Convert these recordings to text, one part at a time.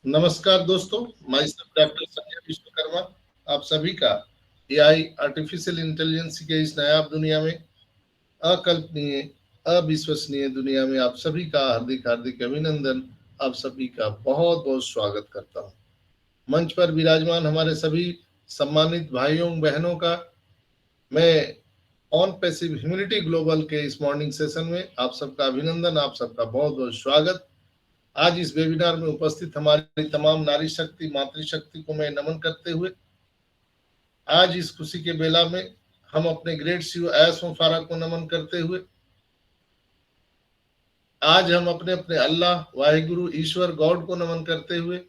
नमस्कार दोस्तों, मैं डॉक्टर संजय विश्वकर्मा आप सभी का एआई आर्टिफिशियल इंटेलिजेंस के इस नायाब दुनिया में, अकल्पनीय, अविश्वसनीय दुनिया में आप सभी का हार्दिक हार्दिक अभिनंदन। आप सभी का बहुत बहुत स्वागत करता हूं। मंच पर विराजमान हमारे सभी सम्मानित भाइयों बहनों का मैं ऑन पैसिव ह्यूमैनिटी ग्लोबल के इस मॉर्निंग सेशन में आप सबका अभिनंदन, आप सबका बहुत बहुत स्वागत। आज इस वेबिनार में उपस्थित हमारी तमाम नारी शक्ति, मातृशक्ति को मैं नमन करते हुए आज इस खुशी के बेला में हम अपने ग्रेट सीईओ एस फारा को नमन करते हुए आज हम अपने अपने अल्लाह, वाहिगुरु, ईश्वर, गॉड को नमन करते हुए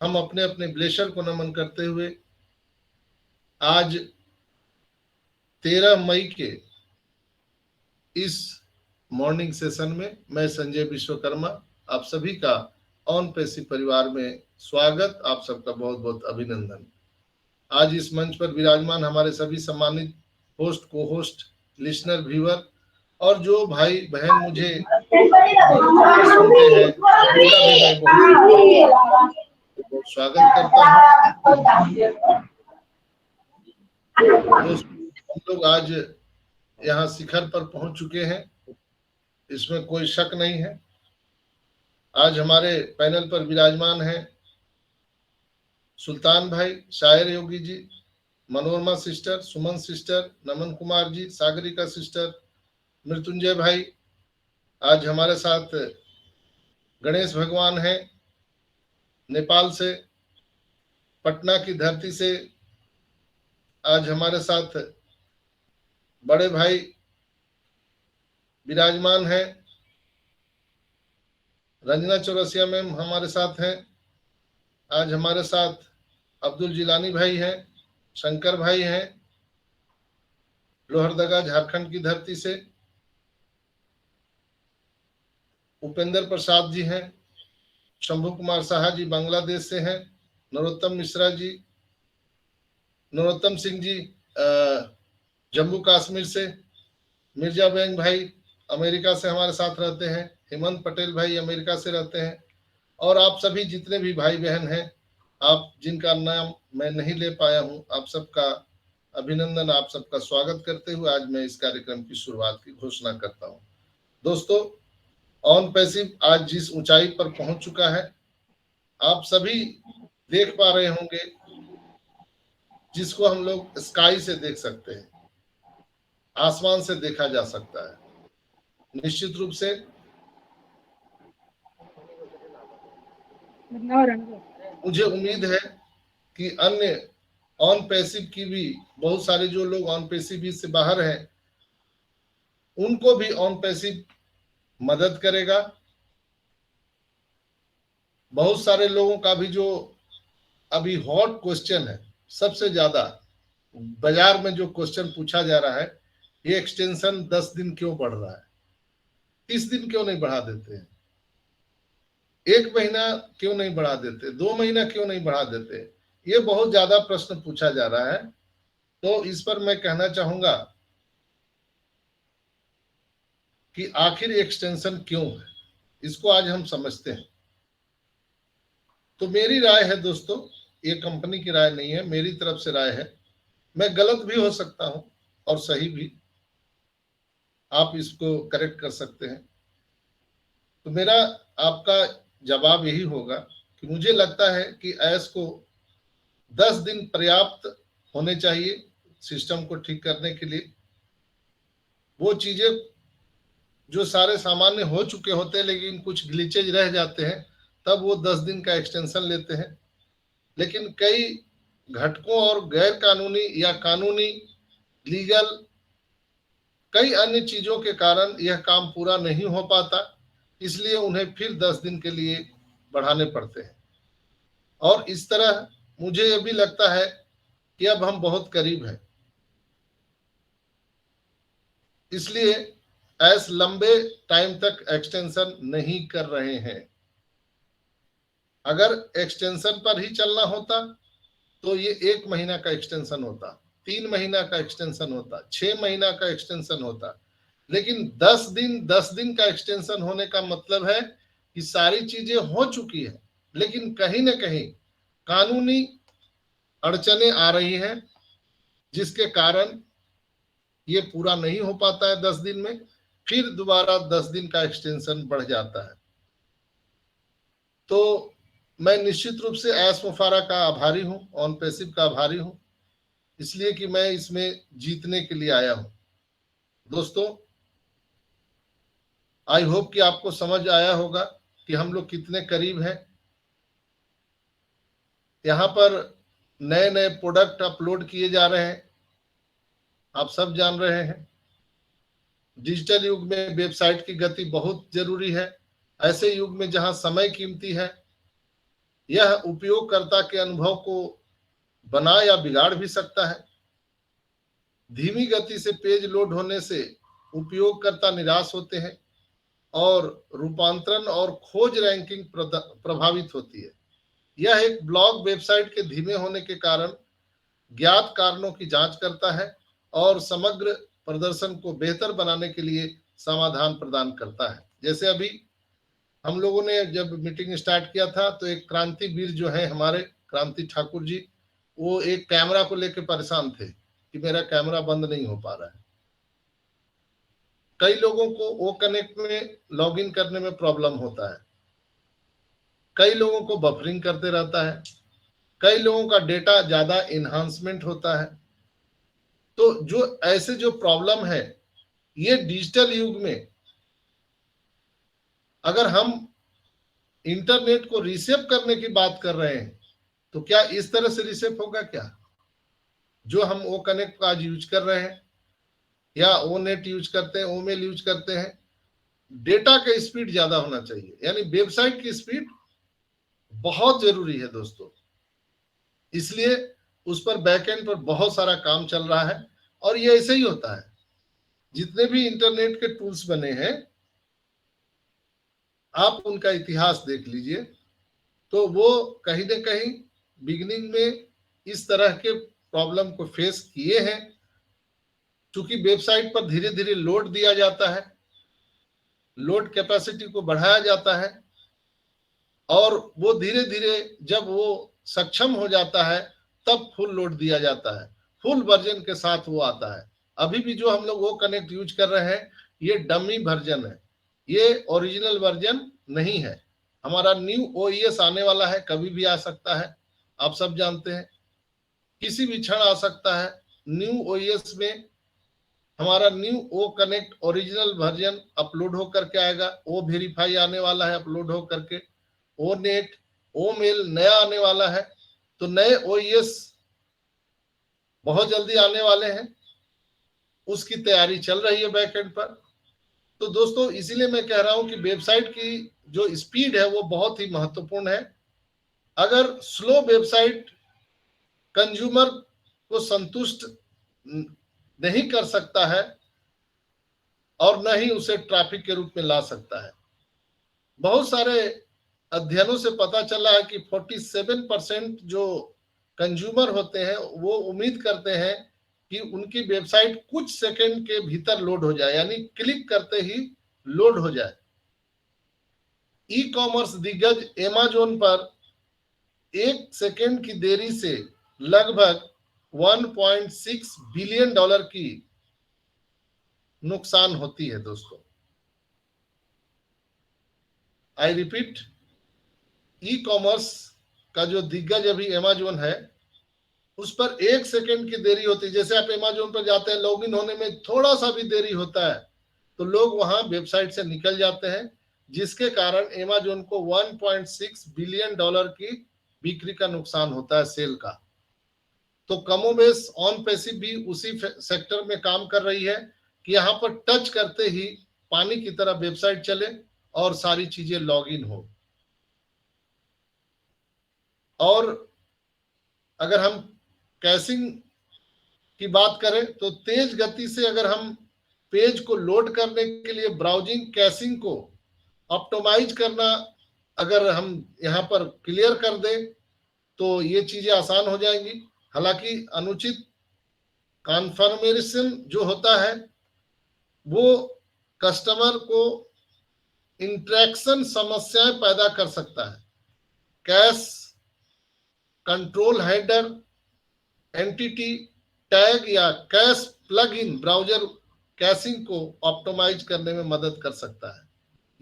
हम अपने अपने ब्लेशर को नमन करते हुए आज 13 मई के इस मॉर्निंग सेशन में मैं संजय विश्वकर्मा आप सभी का ऑन पैसिव परिवार में स्वागत, आप सबका बहुत बहुत अभिनंदन। आज इस मंच पर विराजमान हमारे सभी सम्मानित होस्ट, को होस्ट, लिसनर, व्यूअर और जो भाई बहन मुझे सुनते हैं उनका भी मैं बहुत स्वागत करता हूँ। दोस्तों, हम लोग आज यहाँ शिखर पर पहुंच चुके हैं, इसमें कोई शक नहीं है। आज हमारे पैनल पर विराजमान हैं सुल्तान भाई, शायर योगी जी, मनोरमा सिस्टर, सुमन सिस्टर, नमन कुमार जी, सागरिका सिस्टर, मृत्युंजय भाई। आज हमारे साथ गणेश भगवान हैं नेपाल से, पटना की धरती से। आज हमारे साथ बड़े भाई विराजमान हैं, रंजना चौरसिया मैम हमारे साथ हैं। आज हमारे साथ अब्दुल जिलानी भाई हैं, शंकर भाई हैं, लोहरदगा झारखंड की धरती से। उपेंद्र प्रसाद जी हैं, शंभू कुमार साहा जी बांग्लादेश से हैं, नरोत्तम मिश्रा जी, नरोत्तम सिंह जी जम्मू कश्मीर से, मिर्जा बैंग भाई अमेरिका से हमारे साथ रहते हैं, हेमंत पटेल भाई अमेरिका से रहते हैं, और आप सभी जितने भी भाई बहन हैं, आप जिनका नाम मैं नहीं ले पाया हूं, आप सबका अभिनंदन, आप सबका स्वागत करते हुए आज मैं इस कार्यक्रम की शुरुआत की घोषणा करता हूं। दोस्तों, ऑन पैसिव आज जिस ऊंचाई पर पहुंच चुका है, आप सभी देख पा रहे होंगे, जिसको हम लोग स्काई से देख सकते हैं, आसमान से देखा जा सकता है। निश्चित रूप से मुझे उम्मीद है कि अन्य ऑन पैसिव की भी बहुत सारे जो लोग ऑन पैसिव से बाहर हैं, उनको भी ऑन पैसिव मदद करेगा। बहुत सारे लोगों का भी जो अभी हॉट क्वेश्चन है, सबसे ज्यादा बाजार में जो क्वेश्चन पूछा जा रहा है, ये एक्सटेंशन 10 दिन क्यों बढ़ रहा है, 30 दिन क्यों नहीं बढ़ा देते हैं, 1 महीना क्यों नहीं बढ़ा देते, 2 महीना क्यों नहीं बढ़ा देते, ये बहुत ज्यादा प्रश्न पूछा जा रहा है। तो इस पर मैं कहना चाहूंगा कि आखिर एक्सटेंशन क्यों है, इसको आज हम समझते हैं। तो मेरी राय है दोस्तों, ये कंपनी की राय नहीं है, मेरी तरफ से राय है। मैं गलत भी हो सकता हूं और सही भी, आप इसको करेक्ट कर सकते हैं। तो मेरा आपका जवाब यही होगा कि मुझे लगता है कि ऐस को 10 दिन पर्याप्त होने चाहिए सिस्टम को ठीक करने के लिए। वो चीजें जो सारे सामान्य हो चुके होते हैं, लेकिन कुछ ग्लिचेज रह जाते हैं, तब वो 10 दिन का एक्सटेंशन लेते हैं। लेकिन कई घटकों और गैर कानूनी या कानूनी, लीगल, कई अन्य चीजों के कारण यह काम पूरा नहीं हो पाता, इसलिए उन्हें फिर 10 दिन के लिए बढ़ाने पड़ते हैं। और इस तरह मुझे यह भी लगता है कि अब हम बहुत करीब हैं, इसलिए ऐस लंबे टाइम तक एक्सटेंशन नहीं कर रहे हैं। अगर एक्सटेंशन पर ही चलना होता तो ये 1 महीना का एक्सटेंशन होता, 3 महीना का एक्सटेंशन होता, 6 महीना का एक्सटेंशन होता। लेकिन 10 दिन का एक्सटेंशन होने का मतलब है कि सारी चीजें हो चुकी है, लेकिन कहीं ना कहीं कानूनी अड़चने आ रही हैं, जिसके कारण ये पूरा नहीं हो पाता है 10 दिन में, फिर दोबारा 10 दिन का एक्सटेंशन बढ़ जाता है। तो मैं निश्चित रूप से एस मुफारा का आभारी हूं, ऑन पैसिव का आभारी हूं, इसलिए कि मैं इसमें जीतने के लिए आया हूं। दोस्तों, आई होप कि आपको समझ आया होगा कि हम लोग कितने करीब हैं। यहाँ पर नए नए प्रोडक्ट अपलोड किए जा रहे हैं, आप सब जान रहे हैं। डिजिटल युग में वेबसाइट की गति बहुत जरूरी है। ऐसे युग में जहां समय कीमती है, यह उपयोगकर्ता के अनुभव को बना या बिगाड़ भी सकता है। धीमी गति से पेज लोड होने से उपयोगकर्ता निराश होते हैं और रूपांतरण और खोज रैंकिंग प्रभावित होती है। यह एक ब्लॉग वेबसाइट के धीमे होने के कारण ज्ञात कारणों की जांच करता है और समग्र प्रदर्शन को बेहतर बनाने के लिए समाधान प्रदान करता है। जैसे अभी हम लोगों ने जब मीटिंग स्टार्ट किया था, तो एक क्रांतिवीर जो है हमारे क्रांति ठाकुर जी, वो एक कैमरा को लेकर परेशान थे कि मेरा कैमरा बंद नहीं हो पा रहा है। कई लोगों को ओ कनेक्ट में लॉगिन करने में प्रॉब्लम होता है, कई लोगों को बफरिंग करते रहता है, कई लोगों का डेटा ज्यादा इन्हांसमेंट होता है। तो जो ऐसे जो प्रॉब्लम है, ये डिजिटल युग में अगर हम इंटरनेट को रीसेप करने की बात कर रहे हैं, तो क्या इस तरह से रीसेप होगा क्या? जो हम ओ कनेक्ट आज यूज कर रहे हैं या ओ नेट यूज करते हैं, ओ मेल यूज करते हैं, डेटा का स्पीड ज्यादा होना चाहिए, यानी वेबसाइट की स्पीड बहुत जरूरी है दोस्तों। इसलिए उस पर बैकएंड पर बहुत सारा काम चल रहा है। और ये ऐसे ही होता है, जितने भी इंटरनेट के टूल्स बने हैं, आप उनका इतिहास देख लीजिए, तो वो कहीं ना कहीं बिगिनिंग में इस तरह के प्रॉब्लम को फेस किए हैं। चूंकि वेबसाइट पर धीरे धीरे लोड दिया जाता है, लोड कैपेसिटी को बढ़ाया जाता है, और वो धीरे धीरे जब वो सक्षम हो जाता है, तब फुल लोड दिया जाता है, फुल वर्जन के साथ वो आता है। अभी भी जो हम लोग वो कनेक्ट यूज कर रहे हैं, ये डमी वर्जन है, ये ओरिजिनल वर्जन नहीं है। हमारा न्यू ओईएस आने वाला है, कभी भी आ सकता है, आप सब जानते हैं, किसी भी क्षण आ सकता है। न्यू ओईएस में हमारा new O connect original version upload होकर के आएगा, ओ वेरीफाई आने वाला है अपलोड होकर के, ओ नेट, ओ मेल नया आने वाला है। तो नए ओईएस बहुत जल्दी आने वाले हैं, उसकी तैयारी चल रही है बैकएंड पर। तो दोस्तों, इसीलिए मैं कह रहा हूं कि वेबसाइट की जो स्पीड है वो बहुत ही महत्वपूर्ण है। अगर स्लो वेबसाइट कंज्यूमर को संतुष्ट नहीं कर सकता है और न ही उसे ट्रैफिक के रूप में ला सकता है। बहुत सारे अध्ययनों से पता चला है कि 47% जो कंज्यूमर होते हैं वो उम्मीद करते हैं कि उनकी वेबसाइट कुछ सेकंड के भीतर लोड हो जाए, यानी क्लिक करते ही लोड हो जाए। ई कॉमर्स दिग्गज अमेज़न पर 1 सेकंड की देरी से लगभग 1.6 बिलियन डॉलर की नुकसान होती है दोस्तों। आई रिपीट, ई कॉमर्स का जो दिग्गज अभी अमेज़न है, उस पर 1 सेकंड की देरी होती है। जैसे आप अमेज़न पर जाते हैं, लॉगिन होने में थोड़ा सा भी देरी होता है तो लोग वहां वेबसाइट से निकल जाते हैं, जिसके कारण अमेज़न को 1.6 बिलियन डॉलर की बिक्री का नुकसान होता है, सेल का। तो कमोबेश ऑन पैसिव भी उसी सेक्टर में काम कर रही है कि यहाँ पर टच करते ही पानी की तरह वेबसाइट चले और सारी चीजें लॉगिन हो। और अगर हम कैशिंग की बात करें, तो तेज गति से अगर हम पेज को लोड करने के लिए ब्राउजिंग कैशिंग को ऑप्टिमाइज करना अगर हम यहाँ पर क्लियर कर दें, तो ये चीजें आसान हो जाएंगी। हालांकि अनुचित कॉन्फर्मेशन जो होता है, वो कस्टमर को इंटरेक्शन समस्याएं पैदा कर सकता है। Cache control header, entity tag या cache plug in browser caching को ऑप्टिमाइज करने में मदद कर सकता है।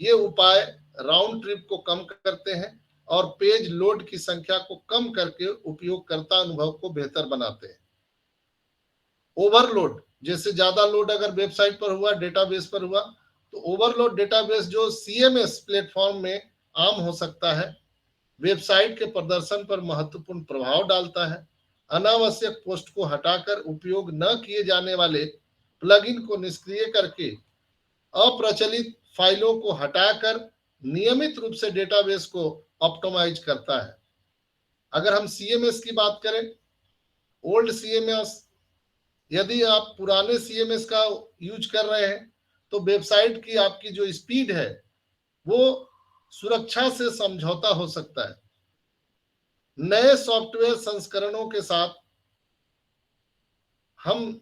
ये उपाय राउंड ट्रिप को कम करते हैं और पेज लोड की संख्या को कम करके उपयोगकर्ता अनुभव को बेहतर बनाते हैं। ओवरलोड, जैसे ज्यादा लोड अगर वेबसाइट पर हुआ, डेटाबेस पर हुआ, तो ओवरलोड डेटाबेस जो सीएमएस प्लेटफॉर्म में आम हो सकता है, वेबसाइट के प्रदर्शन पर महत्वपूर्ण प्रभाव डालता है। अनावश्यक पोस्ट को हटाकर उपयोग न किए जाने वाले प्लगइन को निष्क्रिय करके अप्रचलित फाइलों को हटाकर नियमित रूप से डेटाबेस को ऑप्टिमाइज करता है। अगर हम सीएमएस की बात करें, ओल्ड सीएमएस, यदि आप पुराने सीएमएस का यूज कर रहे हैं तो वेबसाइट की आपकी जो स्पीड है वो सुरक्षा से समझौता हो सकता है। नए सॉफ्टवेयर संस्करणों के साथ हम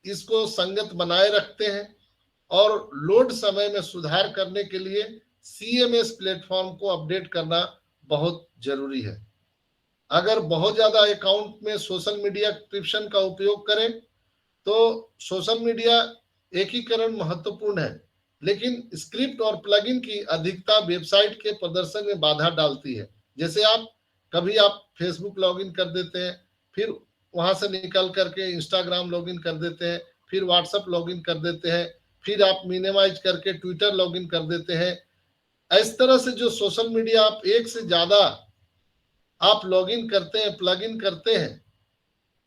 इसको संगत बनाए रखते हैं और लोड समय में सुधार करने के लिए सीएमएस प्लेटफॉर्म को अपडेट करना बहुत जरूरी है। अगर बहुत ज्यादा अकाउंट में सोशल मीडिया क्रिप्शन का उपयोग करें तो सोशल मीडिया एकीकरण महत्वपूर्ण है, लेकिन स्क्रिप्ट और प्लगइन की अधिकता वेबसाइट के प्रदर्शन में बाधा डालती है। जैसे कभी आप फेसबुक लॉगिन कर देते हैं, फिर वहां से निकल करके इंस्टाग्राम लॉगिन कर देते हैं, फिर व्हाट्सएप लॉगिन कर देते हैं, फिर आप मिनिमाइज करके ट्विटर लॉगिन कर देते हैं। इस तरह से जो सोशल मीडिया आप एक से ज्यादा आप लॉगिन करते हैं, प्लगइन करते हैं,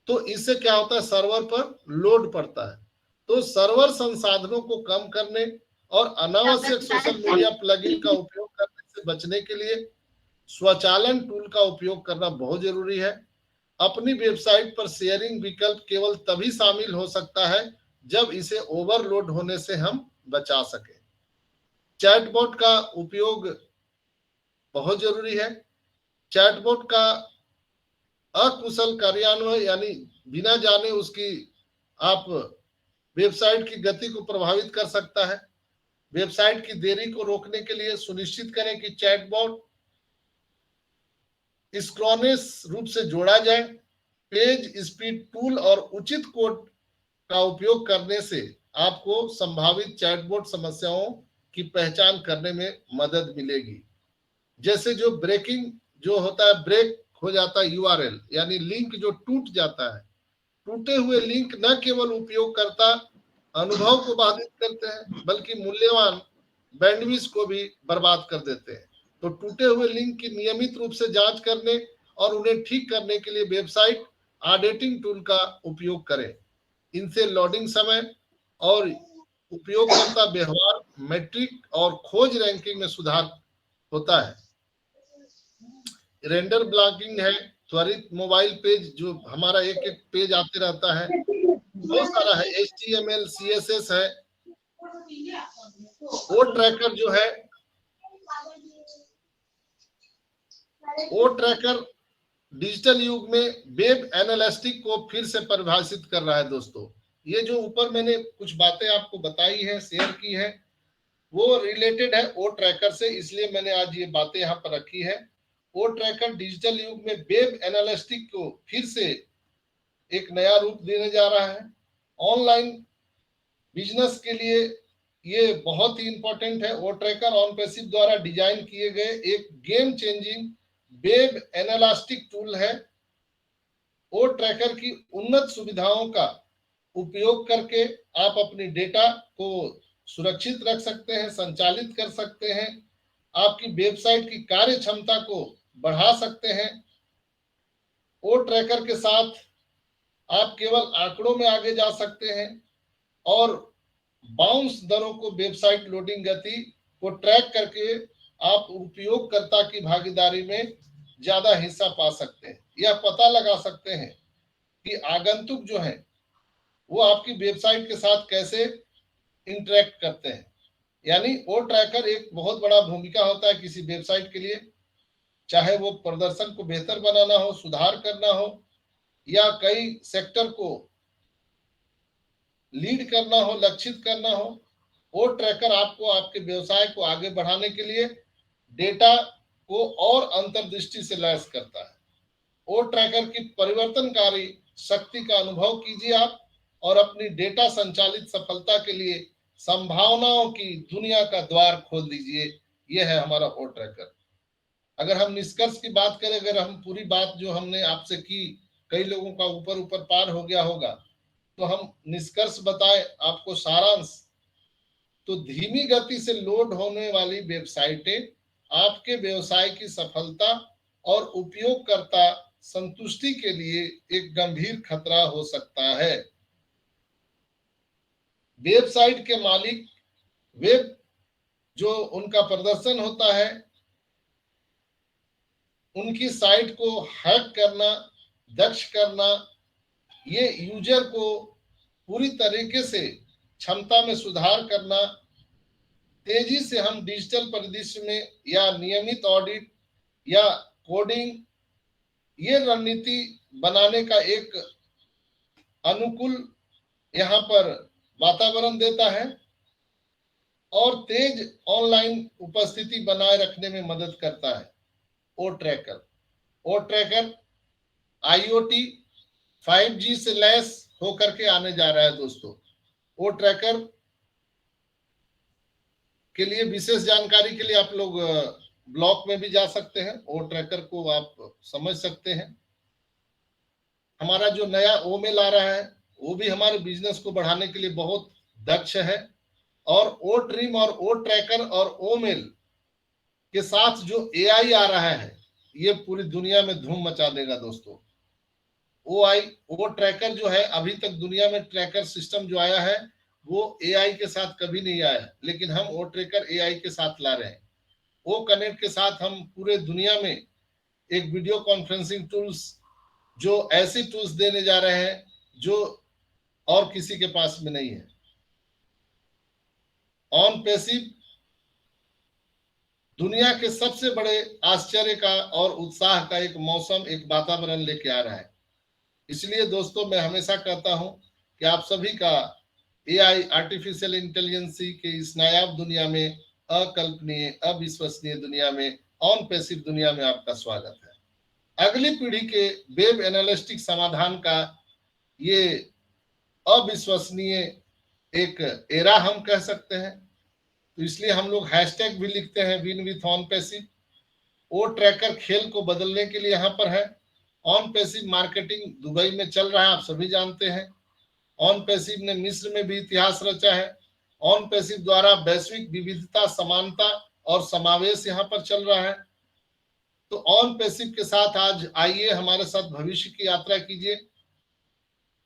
तो इससे क्या होता है, सर्वर पर लोड पड़ता है। तो सर्वर संसाधनों को कम करने और अनावश्यक सोशल मीडिया प्लगइन का उपयोग करने से बचने के लिए स्वचालन टूल का उपयोग करना बहुत जरूरी है। अपनी वेबसाइट पर शेयरिंग विकल्प केवल तभी शामिल हो सकता है जब इसे ओवरलोड होने से हम बचा सके। चैटबॉट का उपयोग बहुत जरूरी है। चैटबॉट का अकुशल कार्यान्वयन यानी बिना जाने उसकी आप वेबसाइट की गति को प्रभावित कर सकता है। वेबसाइट की देरी को रोकने के लिए सुनिश्चित करें कि चैटबॉट सिंक्रोनस रूप से जोड़ा जाए। पेज स्पीड टूल और उचित कोड का उपयोग करने से आपको संभावित चैटबॉट समस्याओं की पहचान करने में मदद मिलेगी। जैसे जो ब्रेकिंग जो होता है, ब्रेक हो जाता है यूआरएल, यानी लिंक जो टूट जाता है। टूटे हुए लिंक न केवल उपयोगकर्ता अनुभव को बाधित करते हैं बल्कि मूल्यवान बैंडविड्थ को भी बर्बाद कर देते हैं। तो टूटे हुए लिंक की नियमित रूप से जांच करने और उन्हें ठीक करने के लिए वेबसाइट ऑडिटिंग टूल का उपयोग करें। इनसे लोडिंग समय और उपयोगकर्ता व्यवहार मैट्रिक और खोज रैंकिंग में सुधार होता है। रेंडर ब्लॉकिंग है, त्वरित मोबाइल पेज जो हमारा एक एक पेज आते रहता है, बहुत सारा है। HTML CSS है। ओ ट्रैकर जो है, ओ ट्रैकर डिजिटल युग में वेब एनालिटिक्स को फिर से परिभाषित कर रहा है। दोस्तों, ये जो ऊपर मैंने कुछ बातें आपको बताई है, शेयर की है, वो रिलेटेड है ओ ट्रैकर से, इसलिए मैंने आज ये बातें यहाँ पर रखी है। ओ ट्रैकर डिजिटल युग में वेब एनालिटिक्स को फिर से एक नया रूप देने जा रहा है। ऑनलाइन बिजनेस के लिए ये बहुत ही इंपॉर्टेंट है। ओ ट्रैकर ऑनपैसिव द्वारा डिजाइन किए गए एक game changing web analytics tool है। ओ ट्रैकर की उन्नत सुविधाओं का उपयोग करके आप अपनी डेटा को सुरक्षित रख सकते हैं, संचालित कर सकते हैं, आपकी वेबसाइट की कार्य क्षमता को बढ़ा सकते हैं। ओ ट्रैकर के साथ आप केवल आंकड़ों में आगे जा सकते हैं और बाउंस दरों को, वेबसाइट लोडिंग गति को ट्रैक करके आप उपयोगकर्ता की भागीदारी में ज्यादा हिस्सा पा सकते हैं। यह पता लगा सकते हैं कि आगंतुक जो है वो आपकी वेबसाइट के साथ कैसे इंटरेक्ट करते हैं। यानी ओ ट्रैकर एक बहुत बड़ा भूमिका होता है किसी वेबसाइट के लिए, चाहे वो प्रदर्शन को बेहतर बनाना हो, सुधार करना हो, या कई सेक्टर को लीड करना हो, लक्षित करना हो। ओ ट्रैकर आपको आपके व्यवसाय को आगे बढ़ाने के लिए डेटा को और अंतर्दृष्टि से लैस करता है। ओ ट्रैकर की परिवर्तनकारी शक्ति का अनुभव कीजिए आप, और अपनी डेटा संचालित सफलता के लिए संभावनाओं की दुनिया का द्वार खोल दीजिए। यह है हमारा ओ ट्रैकर। अगर हम निष्कर्ष की बात करें, अगर हम पूरी बात जो हमने आपसे की, कई लोगों का ऊपर ऊपर पार हो गया होगा, तो हम निष्कर्ष बताए आपको सारांश। तो धीमी गति से लोड होने वाली वेबसाइटें आपके व्यवसाय की सफलता और उपयोगकर्ता संतुष्टि के लिए एक गंभीर खतरा हो सकता है। वेबसाइट के मालिक वेब जो उनका प्रदर्शन होता है, उनकी साइट को हैक करना, दक्ष करना, ये यूजर को पूरी तरीके से क्षमता में सुधार करना, तेजी से हम डिजिटल परिदृश्य में या नियमित ऑडिट या कोडिंग, ये रणनीति बनाने का एक अनुकूल यहाँ पर वातावरण देता है और तेज ऑनलाइन उपस्थिति बनाए रखने में मदद करता है। ओ ट्रैकर आईओटी 5G से लैस होकर के आने जा रहा है दोस्तों। ओ ट्रैकर के लिए विशेष जानकारी के लिए आप लोग ब्लॉग में भी जा सकते हैं, ओ ट्रैकर को आप समझ सकते हैं। हमारा जो नया ओमेल आ रहा है वो भी हमारे बिजनेस को बढ़ाने के लिए बहुत दक्ष है, और ओ ड्रीम और ओ ट्रैकर और ओमेल के साथ जो एआई आ रहा है, ये पूरी दुनिया में धूम मचा देगा दोस्तों। ओ ट्रैकर जो है, अभी तक दुनिया में ट्रैकर सिस्टम जो आया है वो एआई के साथ कभी नहीं आया, लेकिन हम ओ ट्रैकर एआई के साथ ला रहे हैं। ओ कनेक्ट के साथ हम पूरे दुनिया में एक वीडियो कॉन्फ्रेंसिंग टूल्स, जो ऐसी टूल्स देने जा रहे हैं जो और किसी के पास में नहीं है। ऑन पैसिव दुनिया के सबसे बड़े आश्चर्य का और उत्साह का एक मौसम, एक वातावरण लेके आ रहा है। इसलिए दोस्तों मैं हमेशा कहता हूं कि आप सभी का एआई, आर्टिफिशियल इंटेलिजेंसी के इस नायाब दुनिया में, अकल्पनीय, अविश्वसनीय दुनिया में, ऑन पैसिव दुनिया में आपका स्वागत है। अगली पीढ़ी के वेब एनालिटिक समाधान का ये अविश्वसनीय एक एरा हम कह सकते हैं, तो इसलिए हम लोग हैशटैग भी लिखते हैं, विन विथ ऑन पैसिव। ओ ट्रैकर खेल को बदलने के लिए यहाँ पर है। ऑन पैसिव मार्केटिंग दुबई में चल रहा है, आप सभी जानते हैं। ऑन पैसिव ने मिस्र में भी इतिहास रचा है। ऑन पैसिव द्वारा वैश्विक विविधता, समानता और समावेश यहाँ पर चल रहा है। तो ऑन पैसिव के साथ आज आइए हमारे साथ भविष्य की यात्रा कीजिए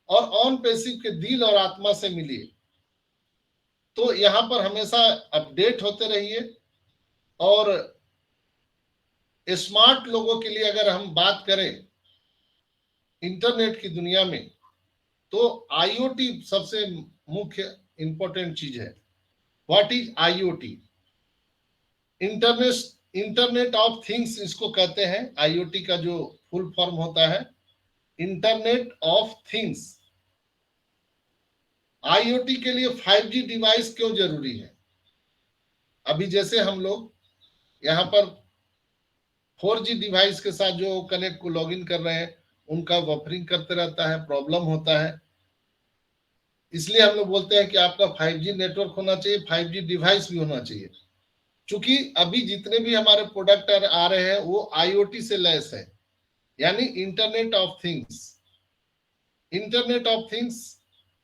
और ऑन पैसिव के दिल और आत्मा से मिलिए। तो यहाँ पर हमेशा अपडेट होते रहिए। और स्मार्ट लोगों के लिए अगर हम बात करें इंटरनेट की दुनिया में, तो आईओटी सबसे मुख्य इंपॉर्टेंट चीज है। What is IoT? Internet of things इसको कहते हैं। आईओटी का जो फुल फॉर्म होता है इंटरनेट ऑफ थिंग्स। आईओटी के लिए 5G डिवाइस क्यों जरूरी है? अभी जैसे हम लोग यहाँ पर 4G डिवाइस के साथ जो कनेक्ट को लॉगिन कर रहे हैं, उनका बफरिंग करते रहता है, प्रॉब्लम होता है। इसलिए हम लोग बोलते हैं कि आपका 5G नेटवर्क होना चाहिए, 5G डिवाइस भी होना चाहिए। क्योंकि अभी जितने भी हमारे प्रोडक्ट आ रहे हैं वो आईओटी से लैस है, यानी internet of things. Internet of things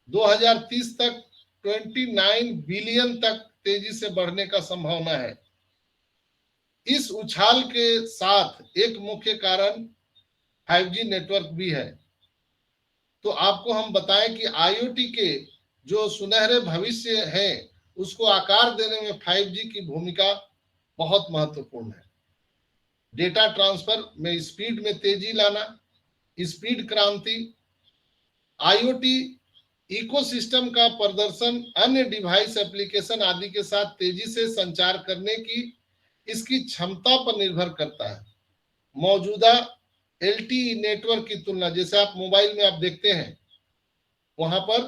2030 तक 29 बिलियन तक तेजी से बढ़ने का संभावना है। इस उछाल के साथ एक मुख्य कारण 5G नेटवर्क भी है। तो आपको हम बताएं कि आईओटी के जो सुनहरे भविष्य है उसको आकार देने में 5G की भूमिका बहुत महत्वपूर्ण है। डेटा ट्रांसफर में स्पीड में तेजी लाना, स्पीड क्रांति, आईओटी इकोसिस्टम का प्रदर्शन, अन्य डिवाइस एप्लीकेशन आदि के साथ तेजी से संचार करने की इसकी क्षमता पर निर्भर करता है। मौजूदा एलटीई नेटवर्क की तुलना, जैसे आप मोबाइल में आप देखते हैं वहां पर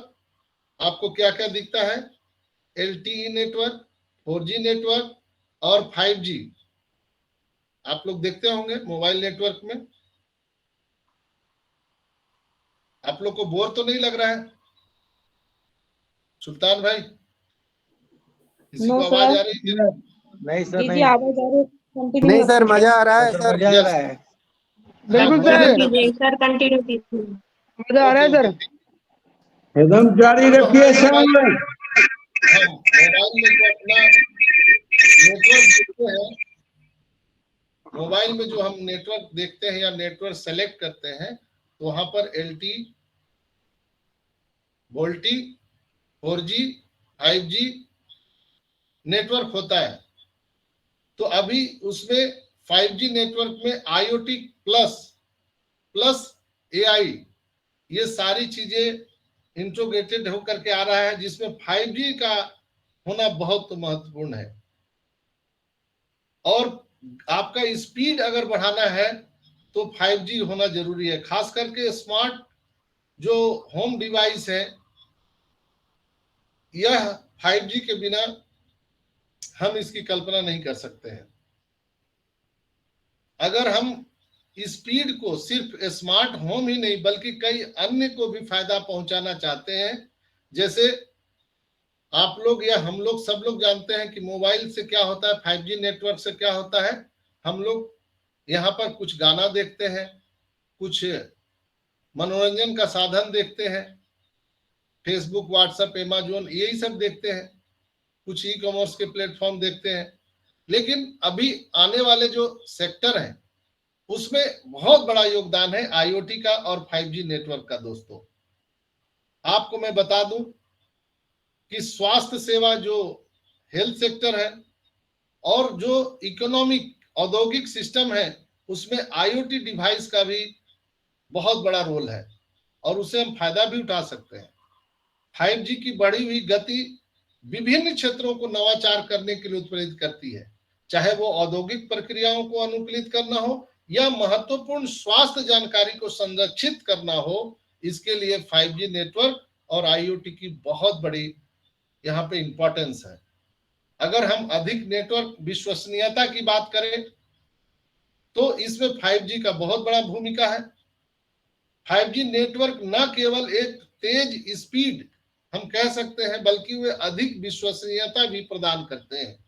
आपको क्या क्या दिखता है? एलटीई नेटवर्क, 4G नेटवर्क और 5G। आप लोग देखते होंगे मोबाइल नेटवर्क में। आप लोग को बोर तो नहीं लग रहा है? सुल्तान भाई, किसी नो को आवाज सर। आ रही है? नहीं सर, जी नहीं आवाज आ रही है, कंटिन्यू नहीं सर, रखिए। मजा आ रहा है सर, सर, मजा आ यस, रहा है। बिल्कुल मजा सर, कीजिए सर कंटिन्यू कीजिए, मजा आ रहा ओके है सर। ओके। एकदम जारी तो रखिए हमारे सर। हम मोबाइल में जो अपना नेटवर्क देखते हैं, मोबाइल में जो हम नेटवर्क देखते हैं या नेटवर्क सेलेक्ट करते हैं, तो वहां पर LT, VoLTE, 4G, 5G network होता है। तो अभी उसमें 5G नेटवर्क में IoT प्लस AI, ये सारी चीजें इंट्रोग्रेटेड होकर के आ रहा है, जिसमें 5G का होना बहुत महत्वपूर्ण है। और आपका स्पीड अगर बढ़ाना है तो 5G होना जरूरी है। खास करके स्मार्ट जो होम डिवाइस है, यह 5G के बिना हम इसकी कल्पना नहीं कर सकते हैं। अगर हम स्पीड को सिर्फ स्मार्ट होम ही नहीं बल्कि कई अन्य को भी फायदा पहुंचाना चाहते हैं, जैसे आप लोग या हम लोग सब लोग जानते हैं कि मोबाइल से क्या होता है, 5G नेटवर्क से क्या होता है। हम लोग यहाँ पर कुछ गाना देखते हैं, कुछ मनोरंजन का साधन देखते हैं, फेसबुक, व्हाट्सएप, अमेजोन, यही सब देखते हैं, कुछ ई-कॉमर्स के प्लेटफॉर्म देखते हैं। लेकिन अभी आने वाले जो सेक्टर है उसमें बहुत बड़ा योगदान है IoT का और 5G नेटवर्क का। दोस्तों, आपको मैं बता दूं कि स्वास्थ्य सेवा जो हेल्थ सेक्टर है और जो इकोनॉमिक औद्योगिक सिस्टम है, उसमें IoT डिवाइस का भी बहुत बड़ा रोल है और उससे हम फायदा भी उठा सकते हैं। 5G की बढ़ी हुई गति विभिन्न क्षेत्रों को नवाचार करने के लिए उत्प्रेरित करती है, चाहे वो औद्योगिक प्रक्रियाओं को अनुकूलित करना हो या महत्वपूर्ण स्वास्थ्य जानकारी को संरक्षित करना हो। इसके लिए 5G नेटवर्क और IoT की बहुत बड़ी यहाँ पे इंपॉर्टेंस है। अगर हम अधिक नेटवर्क विश्वसनीयता की बात करें तो इसमें 5G का बहुत बड़ा भूमिका है। 5G नेटवर्क न केवल एक तेज स्पीड हम कह सकते हैं, बल्कि वे अधिक विश्वसनीयता भी प्रदान करते हैं।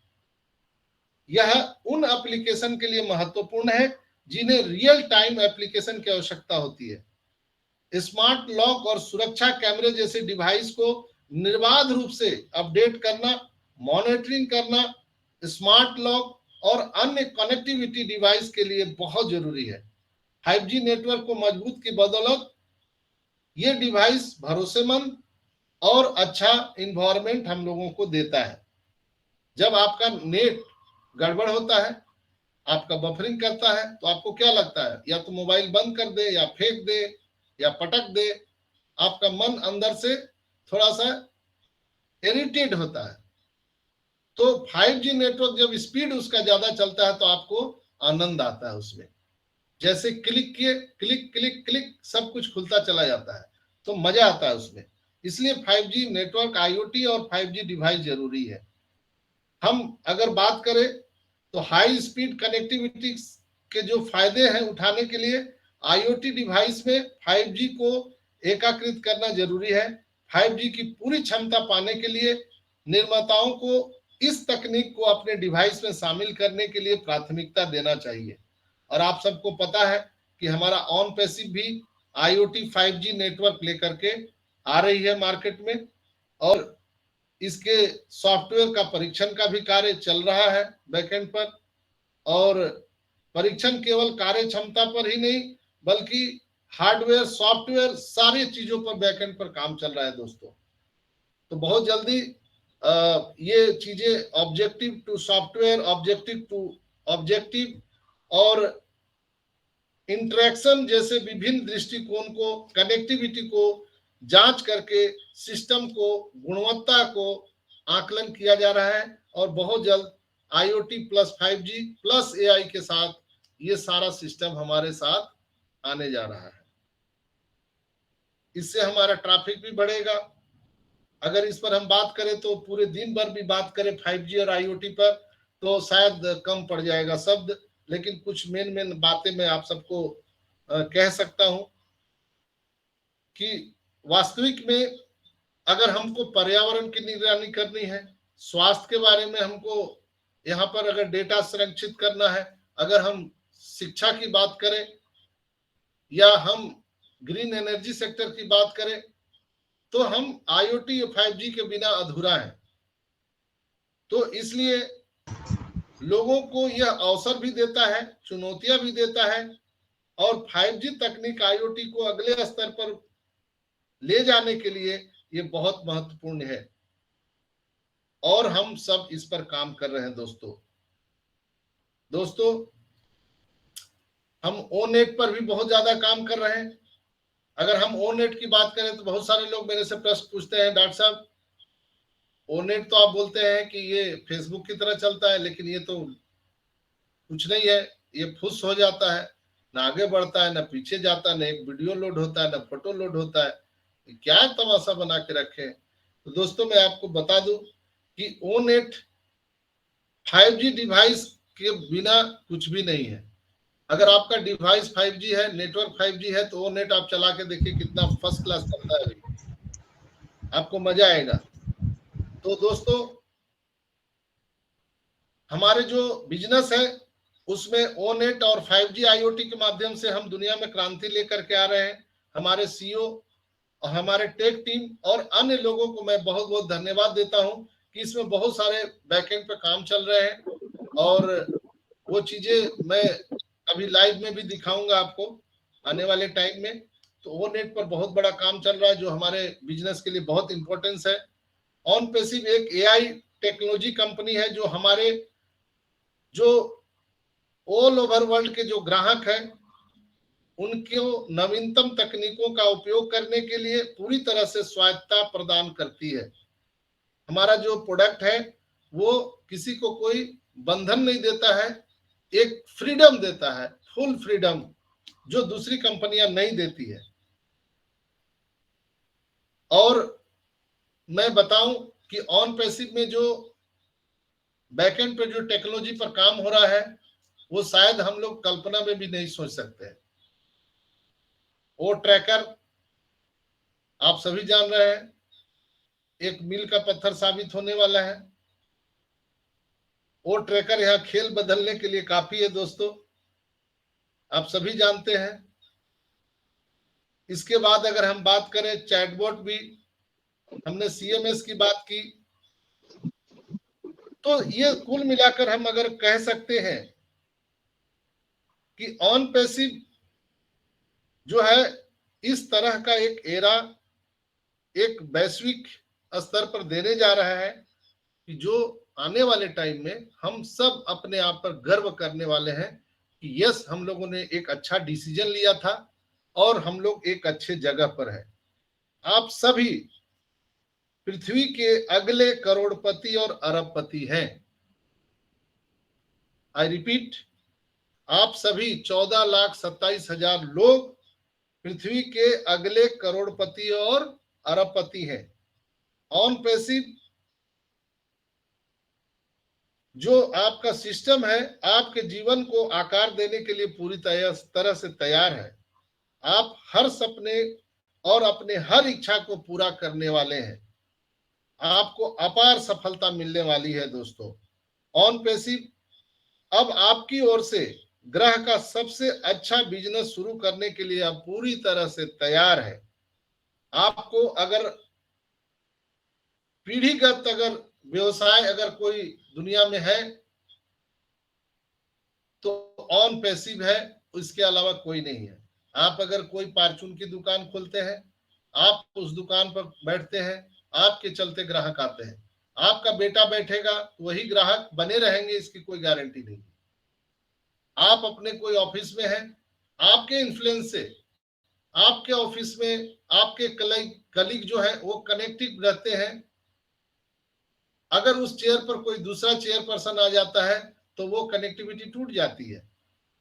यह उन एप्लीकेशन के लिए महत्वपूर्ण है जिन्हें रियल टाइम एप्लीकेशन की आवश्यकता होती है। स्मार्ट लॉक और सुरक्षा कैमरे जैसे डिवाइस को निर्बाध रूप से अपडेट करना, मॉनिटरिंग करना स्मार्ट लॉक और अन्य कनेक्टिविटी डिवाइस के लिए बहुत जरूरी है। 5G नेटवर्क को मजबूत की बदौलत ये डिवाइस भरोसेमंद और अच्छा इन्वायरमेंट हम लोगों को देता है। जब आपका नेट गड़बड़ होता है, आपका बफरिंग करता है, तो आपको क्या लगता है, या तो मोबाइल बंद कर दे या फेंक दे या पटक दे। आपका मन अंदर से थोड़ा सा इरिटेट होता है। तो 5G नेटवर्क जब स्पीड उसका ज्यादा चलता है तो आपको आनंद आता है उसमें। जैसे क्लिक किए, क्लिक क्लिक क्लिक सब कुछ खुलता चला जाता है, तो मजा आता है उसमें। इसलिए 5G नेटवर्क, IoT और 5G डिवाइस जरूरी है। हम अगर बात करें तो हाई स्पीड कनेक्टिविटी के जो फायदे हैं उठाने के लिए IoT डिवाइस में 5G को एकीकृत करना जरूरी है। 5G की पूरी क्षमता पाने के लिए निर्माताओं को इस तकनीक को अपने डिवाइस में शामिल करने के लिए प्राथमिकता देना चाहिए। और आप सबको पता है कि हमारा ऑन पैसिव भी IoT 5G नेटवर्क लेकर के आ रही है मार्केट में, और इसके सॉफ्टवेयर का परीक्षण का भी कार्य चल रहा है बैकएंड पर। और परीक्षण केवल कार्य क्षमता पर ही नहीं बल्कि हार्डवेयर, सॉफ्टवेयर, सारी चीजों पर बैकएंड पर काम चल रहा है दोस्तों। तो बहुत जल्दी ये चीजें objective to software, objective to objective और इंटरेक्शन जैसे विभिन्न दृष्टिकोण को, कनेक्टिविटी को जांच करके सिस्टम को, गुणवत्ता को आकलन किया जा रहा है। और बहुत जल्द IoT plus 5G plus AI के साथ ये सारा सिस्टम हमारे साथ आने जा रहा है। इससे हमारा ट्रैफिक भी बढ़ेगा। अगर इस पर हम बात करें तो पूरे दिन भर भी बात करें 5G और IoT पर तो शायद कम पड़ जाएगा शब्द। लेकिन कुछ मेन बातें मैं आप सबको कह सकता हूं कि वास्तविक में अगर हमको पर्यावरण की निगरानी करनी है, स्वास्थ्य के बारे में हमको यहाँ पर अगर डेटा संरक्षित करना है, अगर हम शिक्षा की बात करें या हम ग्रीन एनर्जी सेक्टर की बात करें, तो हम IoT 5G के बिना अधूरा है। तो इसलिए लोगों को यह अवसर भी देता है, चुनौतियां भी देता है, और 5G तकनीक IoT को अगले स्तर पर ले जाने के लिए ये बहुत महत्वपूर्ण है और हम सब इस पर काम कर रहे हैं। दोस्तों हम ओनेट पर भी बहुत ज्यादा काम कर रहे हैं। अगर हम ओनेट की बात करें तो बहुत सारे लोग मेरे से प्रश्न पूछते हैं, डॉक्टर साहब ओनेट तो आप बोलते हैं कि ये फेसबुक की तरह चलता है, लेकिन ये तो कुछ नहीं है, ये फुस हो जाता है, ना आगे बढ़ता है, ना पीछे जाता है, ना एक वीडियो लोड होता है, ना फोटो लोड होता है, क्या तमाशा बना के रखे हैं। तो दोस्तों मैं आपको बता दूं कि ओनेट 5G डिवाइस के बिना कुछ भी नहीं है। अगर आपका डिवाइस 5G है, नेटवर्क 5G है, तो ओनेट आप चला के देखिए कितना फर्स्ट क्लास चलता है, आपको मजा आएगा। तो दोस्तों हमारे जो बिजनेस है उसमें ओनेट और 5G IoT के माध्यम से हम दुनिया में क्रांति लेकर के आ रहे हैं। हमारे CEO और हमारे टेक टीम और अन्य लोगों को मैं बहुत बहुत धन्यवाद देता हूं कि इसमें बहुत सारे बैकएंड पे काम चल रहे हैं और वो चीजें मैं अभी लाइव में भी दिखाऊंगा आपको आने वाले टाइम में। तो ओनेट पर बहुत बड़ा काम चल रहा है जो हमारे बिजनेस के लिए बहुत इंपॉर्टेंस है। ऑनपेसिव एक AI टेक्नोलॉजी कंपनी है जो हमारे जो ऑल ओवर वर्ल्ड के जो ग्राहक हैं उनको नवीनतम तकनीकों का उपयोग करने के लिए पूरी तरह से स्वायत्तता प्रदान करती है। हमारा जो प्रोडक्ट है वो किसी को कोई बंधन नहीं देता है, एक फ्रीडम देता है, फुल फ्रीडम, जो दूसरी कंपनियां नहीं देती है। और मैं बताऊं कि ऑनपेसिव में जो बैकएंड पे जो टेक्नोलॉजी पर काम हो रहा है वो शायद हम लोग कल्पना में भी नहीं सोच सकते। वो ट्रैकर आप सभी जान रहे हैं, एक मील का पत्थर साबित होने वाला है। वो ट्रैकर यहाँ खेल बदलने के लिए काफी है दोस्तों, आप सभी जानते हैं। इसके बाद अगर हम बात करें चैटबॉट भी, हमने CMS की बात की, तो ये कुल मिलाकर हम अगर कह सकते हैं कि ऑनपेसिव जो है इस तरह का एक एरा एक वैश्विक स्तर पर देने जा रहा है कि जो आने वाले टाइम में हम सब अपने आप पर गर्व करने वाले हैं कि यस हम लोगों ने एक अच्छा डिसीजन लिया था और हम लोग एक अच्छे जगह पर है। आप सभी पृथ्वी के अगले करोड़पति और अरबपति हैं। आई रिपीट, आप सभी 14,27,000 लोग पृथ्वी के अगले करोड़पति और अरबपति हैं। ऑनपेसिव जो आपका सिस्टम है आपके जीवन को आकार देने के लिए पूरी तरह से तैयार है। आप हर सपने और अपने हर इच्छा को पूरा करने वाले हैं। आपको अपार सफलता मिलने वाली है दोस्तों। ऑनपेसिव अब आपकी ओर से ग्रह का सबसे अच्छा बिजनेस शुरू करने के लिए अब पूरी तरह से तैयार है। आपको अगर पीढ़ीगत अगर व्यवसाय अगर कोई दुनिया में है तो ऑनपेसिव है, इसके अलावा कोई नहीं है। आप अगर कोई परचून की दुकान खोलते हैं, आप उस दुकान पर बैठते हैं, आपके चलते ग्राहक आते हैं। आपका बेटा बैठेगा वही ग्राहक बने रहेंगे, इसकी कोई गारंटी नहीं। आप अपने कोई ऑफिस में हैं, आपके इन्फ्लुएंस से आपके ऑफिस में आपके कलीग जो है वो कनेक्टिव रहते हैं। अगर उस चेयर पर कोई दूसरा चेयर पर्सन आ जाता है तो वो कनेक्टिविटी टूट जाती है।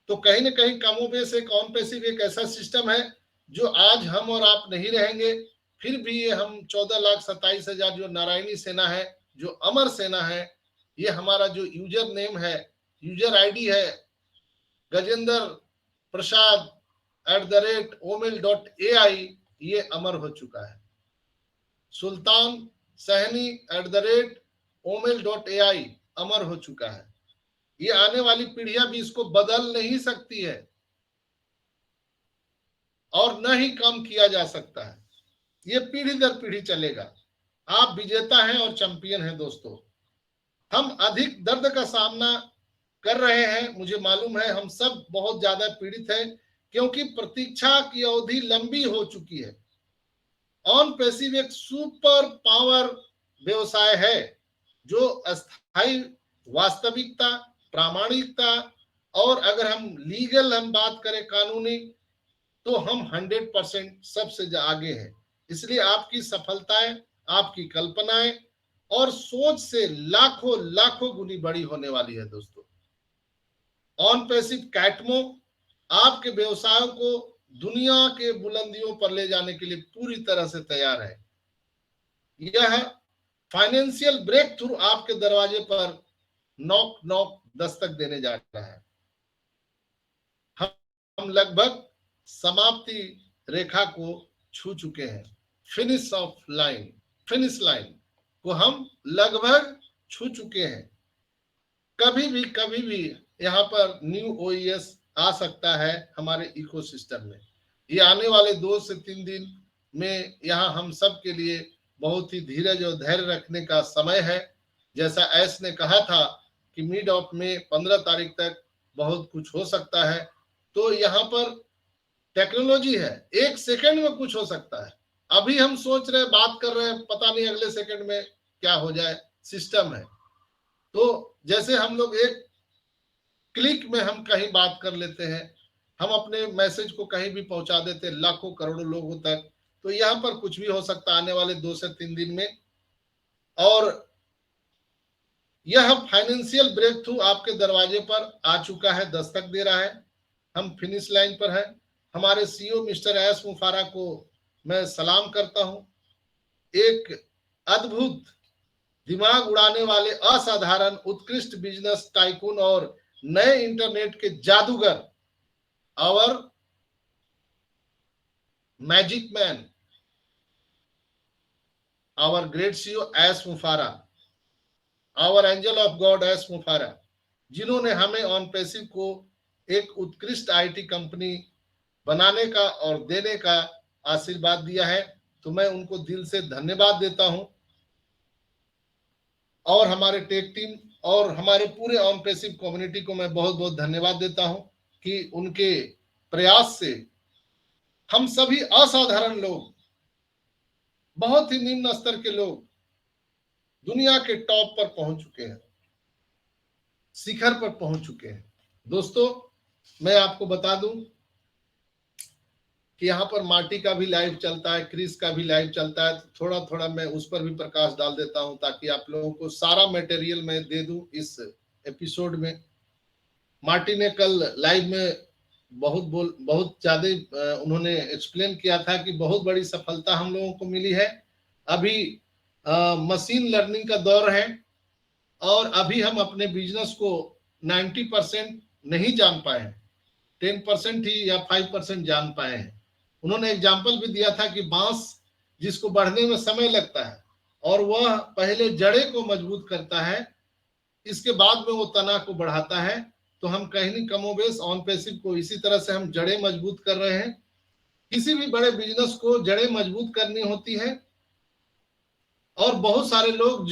तो कहीं ना कहीं कमोबेश एक ऑनपेसिव एक ऐसा सिस्टम है जो आज हम और आप नहीं रहेंगे, फिर भी ये हम 14,27,000 जो नारायणी सेना है, जो अमर सेना है, ये हमारा जो यूजर नेम है, यूजर ID है, गजेंद्र प्रसाद @omil.ai ये अमर हो चुका है। सुल्तान सहनी @omil.ai अमर हो चुका है। ये आने वाली पीढ़ियां भी इसको बदल नहीं सकती है और न ही कम किया जा सकता है। ये पीढ़ी दर पीढ़ी चलेगा। आप विजेता हैं और चैंपियन हैं दोस्तों। हम अधिक दर्द का सामना कर रहे हैं, मुझे मालूम है। हम सब बहुत ज्यादा पीड़ित हैं क्योंकि प्रतीक्षा की अवधि लंबी हो चुकी है। ऑन पैसिव एक सुपर पावर व्यवसाय है जो अस्थायी वास्तविकता, प्रामाणिकता और अगर हम लीगल हम बात करें कानूनी, तो हम 100% सबसे आगे हैं। इसलिए आपकी सफलताएं, आपकी कल्पनाएं और सोच से लाखों लाखों गुनी बड़ी होने वाली है दोस्तों। ऑन पैसिव कैटमो आपके व्यवसायों को दुनिया के बुलंदियों पर ले जाने के लिए पूरी तरह से तैयार है। यह फाइनेंशियल ब्रेक थ्रू आपके दरवाजे पर नॉक नॉक दस्तक देने जा रहा है। हम लगभग समाप्ति रेखा को छू चुके हैं। फिनिश लाइन को हम लगभग छू चुके हैं। कभी भी यहाँ पर न्यू ओईएस आ सकता है हमारे इकोसिस्टम में। ये आने वाले 2 से 3 दिन में यहाँ हम सब के लिए बहुत ही धीरज और धैर्य रखने का समय है। जैसा एस ने कहा था कि मिड ऑफ में 15 तारीख तक बहुत कुछ हो सकता है। तो यहाँ पर टेक्नोलॉजी है, 1 सेकंड में कुछ हो सकता है। अभी हम सोच रहे, बात कर रहे हैं, पता नहीं अगले सेकंड में क्या हो जाए। सिस्टम है। तो जैसे हम लोग एक क्लिक में हम कहीं बात कर लेते हैं, हम अपने मैसेज को कहीं भी पहुंचा देते हैं लाखों करोड़ों लोगों तक। तो यहाँ पर कुछ भी हो सकता है आने वाले 2 से 3 दिन में। और यह फाइनेंशियल ब्रेक थ्रू आपके दरवाजे पर आ चुका है, दस्तक दे रहा है। हम फिनिश लाइन पर है। हमारे सीईओ मिस्टर एस मुफारा को मैं सलाम करता हूं। एक अद्भुत, दिमाग उड़ाने वाले, असाधारण, उत्कृष्ट बिजनेस टाइकून और नए इंटरनेट के जादूगर, our magic man, our great CEO S Mufara, our angel of god S Mufara, जिन्होंने हमें ऑन पैसिव को एक उत्कृष्ट आईटी कंपनी बनाने का और देने का आशीर्वाद दिया है। तो मैं उनको दिल से धन्यवाद देता हूं। और हमारे टेक टीम और हमारे पूरे ऑन पैसिव कम्युनिटी को मैं बहुत बहुत धन्यवाद देता हूं कि उनके प्रयास से हम सभी असाधारण लोग, बहुत ही निम्न स्तर के लोग दुनिया के टॉप पर पहुंच चुके हैं, शिखर पर पहुंच चुके हैं। दोस्तों, मैं आपको बता दूं कि यहाँ पर मार्टी का भी लाइव चलता है, क्रिस का भी लाइव चलता है। तो थोड़ा थोड़ा मैं उस पर भी प्रकाश डाल देता हूं ताकि आप लोगों को सारा मटेरियल मैं दे दूं इस एपिसोड में। मार्टी ने कल लाइव में बहुत ज्यादा उन्होंने एक्सप्लेन किया था कि बहुत बड़ी सफलता हम लोगों को मिली है। अभी मशीन लर्निंग का दौर है और अभी हम अपने बिजनेस को 90% नहीं जान पाए हैं, 10% ही या 5% जान पाए हैं। उन्होंने एग्जाम्पल भी दिया था कि बांस जिसको बढ़ने में समय लगता है और वह पहले जड़े को मजबूत करता है, इसके बाद में वो तना को बढ़ाता है। तो हम कहीं नहीं कमोबेश ऑन पैसिव को इसी तरह से हम जड़ें मजबूत कर रहे हैं। किसी भी बड़े बिजनेस को जड़ें मजबूत करनी होती है। और बहुत सारे लोग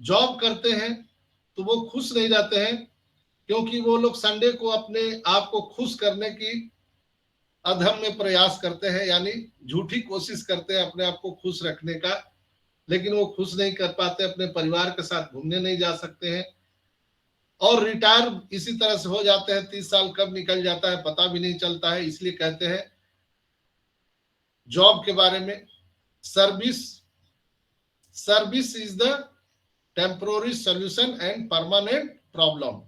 जॉब करते हैं तो वो खुश नहीं रहते हैं क्योंकि वो लोग संडे को अपने आप को खुश करने की अधम में प्रयास करते हैं, यानी झूठी कोशिश करते हैं अपने आप को खुश रखने का, लेकिन वो खुश नहीं कर पाते, अपने परिवार के साथ घूमने नहीं जा सकते हैं और रिटायर इसी तरह से हो जाते हैं। 30 साल कब निकल जाता है पता भी नहीं चलता है। इसलिए कहते हैं जॉब के बारे में, service is the temporary solution and permanent problem.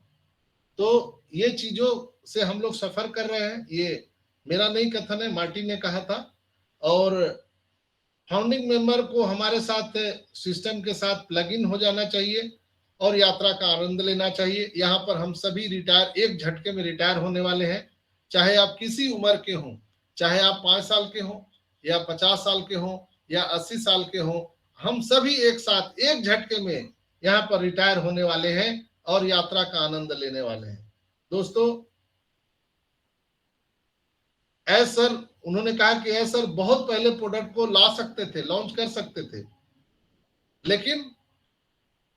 तो ये चीजों से हम लोग सफर कर रहे हैं। ये मेरा नहीं कथन है, मार्टी ने कहा था। और फाउंडिंग मेंबर को हमारे साथ सिस्टम के साथ प्लग इन हो जाना चाहिए। और यात्रा का आनंद लेना चाहिए। यहाँ पर हम सभी एक झटके में रिटायर होने वाले हैं। चाहे आप किसी उम्र के हों, चाहे आप 5 साल के हों या 50 साल के हों या 80 साल के हों, हम सभी एक साथ एक झटके में यहाँ पर रिटायर होने वाले हैं और यात्रा का आनंद लेने वाले हैं। दोस्तों, सर उन्होंने कहा कि सर बहुत पहले प्रोडक्ट को ला सकते थे, लॉन्च कर सकते थे, लेकिन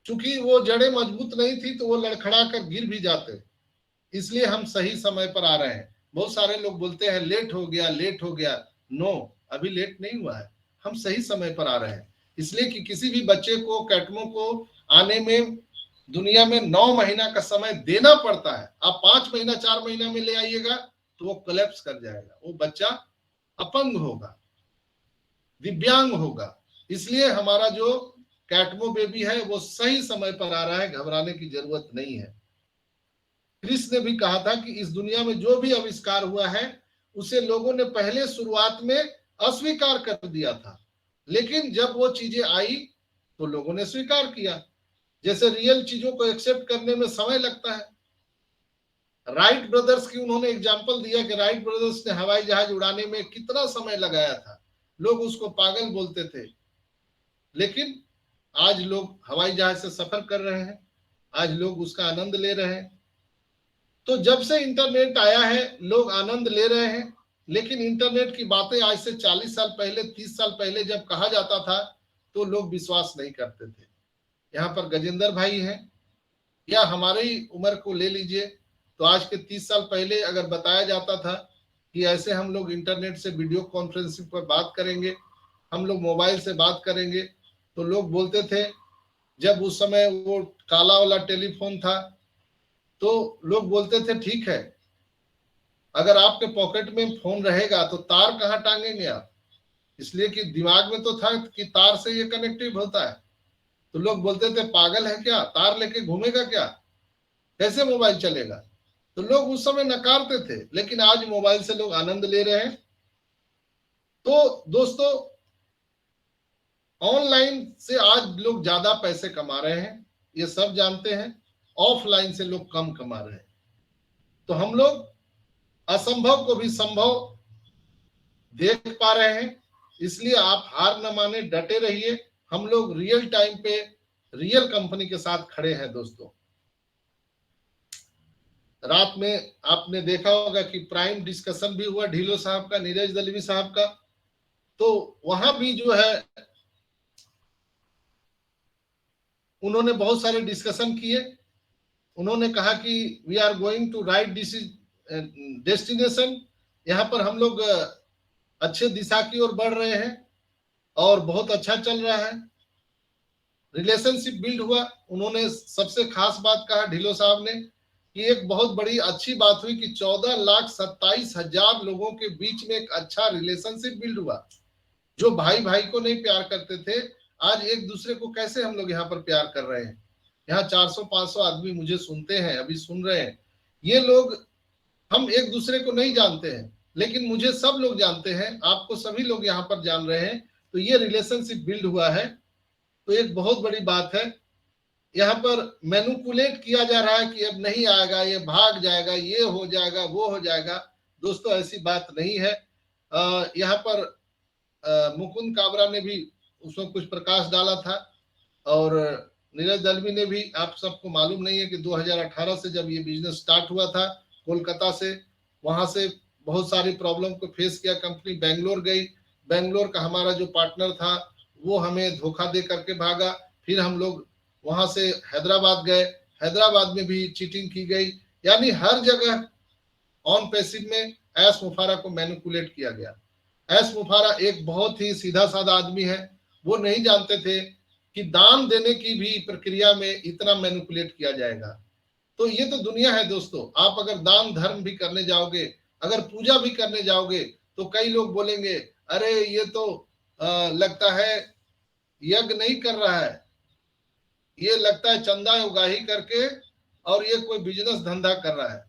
चूंकि वो जड़ें मजबूत नहीं थी तो वो लड़खड़ा कर गिर भी जाते, इसलिए हम सही समय पर आ रहे हैं। बहुत सारे लोग बोलते हैं लेट हो गया, लेट हो गया। नो, अभी लेट नहीं हुआ है, हम सही समय पर आ रहे हैं। इसलिए कि किसी भी बच्चे को, कैटमो को आने में दुनिया में 9 महीना का समय देना पड़ता है। आप 5 महीना 4 महीना में ले आइएगा तो वो कोलैप्स कर जाएगा, वो बच्चा अपंग होगा, दिव्यांग होगा। इसलिए हमारा जो कैटमो बेबी है वो सही समय पर आ रहा है, घबराने की जरूरत नहीं है। क्रिस ने भी कहा था कि इस दुनिया में जो भी आविष्कार हुआ है उसे लोगों ने पहले शुरुआत में अस्वीकार कर दिया था, लेकिन जब वो चीजें आई तो लोगों ने स्वीकार किया। जैसे रियल चीजों को एक्सेप्ट करने में समय लगता है। राइट ब्रदर्स की उन्होंने एग्जांपल दिया कि राइट ब्रदर्स ने हवाई जहाज उड़ाने में कितना समय लगाया था, लोग उसको पागल बोलते थे, लेकिन आज लोग हवाई जहाज से सफर कर रहे हैं, आज लोग उसका आनंद ले रहे हैं। तो जब से इंटरनेट आया है लोग आनंद ले रहे हैं, लेकिन इंटरनेट की बातें आज से 40 साल पहले, 30 साल पहले जब कहा जाता था तो लोग विश्वास नहीं करते थे। यहाँ पर गजेंद्र भाई हैं, या हमारे ही उम्र को ले लीजिए, तो आज के 30 साल पहले अगर बताया जाता था कि ऐसे हम लोग इंटरनेट से वीडियो कॉन्फ्रेंसिंग पर बात करेंगे, हम लोग मोबाइल से बात करेंगे, तो लोग बोलते थे, जब उस समय वो काला वाला टेलीफोन था तो लोग बोलते थे ठीक है, अगर आपके पॉकेट में फोन रहेगा तो तार कहाँ टांगेंगे आप, इसलिए कि दिमाग में तो था कि तार से ये कनेक्टिव होता है। तो लोग बोलते थे पागल है क्या, तार लेके घूमेगा क्या, कैसे मोबाइल चलेगा। तो लोग उस समय नकारते थे, लेकिन आज मोबाइल से लोग आनंद ले रहे हैं। तो दोस्तों, ऑनलाइन से आज लोग ज्यादा पैसे कमा रहे हैं, ये सब जानते हैं। ऑफलाइन से लोग कम कमा रहे हैं। तो हम लोग असंभव को भी संभव देख पा रहे हैं, इसलिए आप हार न माने, डटे रहिए। हम लोग रियल टाइम पे रियल कंपनी के साथ खड़े हैं। दोस्तों, रात में आपने देखा होगा कि प्राइम डिस्कशन भी हुआ ढिलो साहब का, नीरज दलवी साहब का, तो वहां भी जो है उन्होंने बहुत सारे डिस्कशन किए। उन्होंने कहा कि we are going to right destination, यहाँ पर हम लोग अच्छे दिशा की ओर बढ़ रहे हैं और बहुत अच्छा चल रहा है। रिलेशनशिप बिल्ड हुआ। उन्होंने सबसे खास बात कहा ढिलो साहब ने कि एक बहुत बड़ी अच्छी बात हुई कि 14,27,000 लोगों के बीच में एक अच्छा रिलेशनशिप बिल्ड हुआ। जो भाई भाई को नहीं प्यार करते थे, आज एक दूसरे को कैसे हम लोग यहाँ पर प्यार कर रहे हैं। यहाँ 400-500 आदमी मुझे सुनते हैं, अभी सुन रहे हैं। ये लोग, हम एक दूसरे को नहीं जानते हैं, लेकिन मुझे सब लोग जानते हैं, आपको सभी लोग यहाँ पर जान रहे हैं। तो ये रिलेशनशिप बिल्ड हुआ है, तो एक बहुत बड़ी बात है। यहाँ पर मैनिपुलेट किया जा रहा है कि अब नहीं आएगा, ये भाग जाएगा, ये हो जाएगा, वो हो जाएगा। दोस्तों, ऐसी बात नहीं है। यहाँ पर मुकुंद काबरा ने भी उसमें कुछ प्रकाश डाला था, और नीरज दलवी ने भी। आप सबको मालूम नहीं है कि 2018 से जब ये बिजनेस स्टार्ट हुआ था कोलकाता से, वहां से बहुत सारी प्रॉब्लम को फेस किया। कंपनी बेंगलोर गई, बेंगलोर का हमारा जो पार्टनर था वो हमें धोखा दे करके भागा। फिर हम लोग वहां से हैदराबाद गए, हैदराबाद में भी चीटिंग की गई। यानी हर जगह ऑन पैसिव में एस मुफारा को मैनिपुलेट किया गया। एस मुफारा एक बहुत ही सीधा साधा आदमी है, वो नहीं जानते थे कि दान देने की भी प्रक्रिया में इतना मैनिपुलेट किया जाएगा। तो ये तो दुनिया है दोस्तों। आप अगर दान धर्म भी करने जाओगे, अगर पूजा भी करने जाओगे, तो कई लोग बोलेंगे अरे ये तो लगता है यज्ञ नहीं कर रहा है, ये लगता है चंदा उगाही करके और ये कोई बिजनेस धंधा कर रहा है।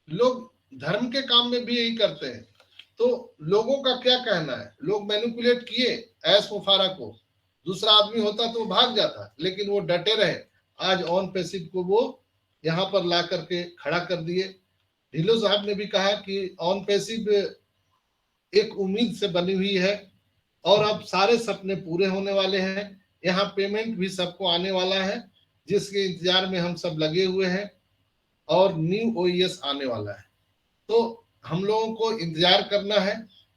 लोग धर्म के काम में भी यही करते हैं। तो लोगों का क्या कहना है, लोग मैनिपुलेट किए एस मुफारा को, दूसरा आदमी होता तो वो भाग जाता, लेकिन वो डटे रहे। आज ऑन पैसिव को वो यहाँ पर ला करके खड़ा कर दिए। ढिल्लो साहब ने भी कहा कि ऑन पैसिव एक उम्मीद से बनी हुई है और अब सारे सपने पूरे होने वाले हैं। यहाँ पेमेंट भी सबको आने वाला है, जिसके इंतजार में हम सब लगे हुए हैं, और न्यू ओईएस आने वाला है। तो हम लोगों को इंतजार करना है।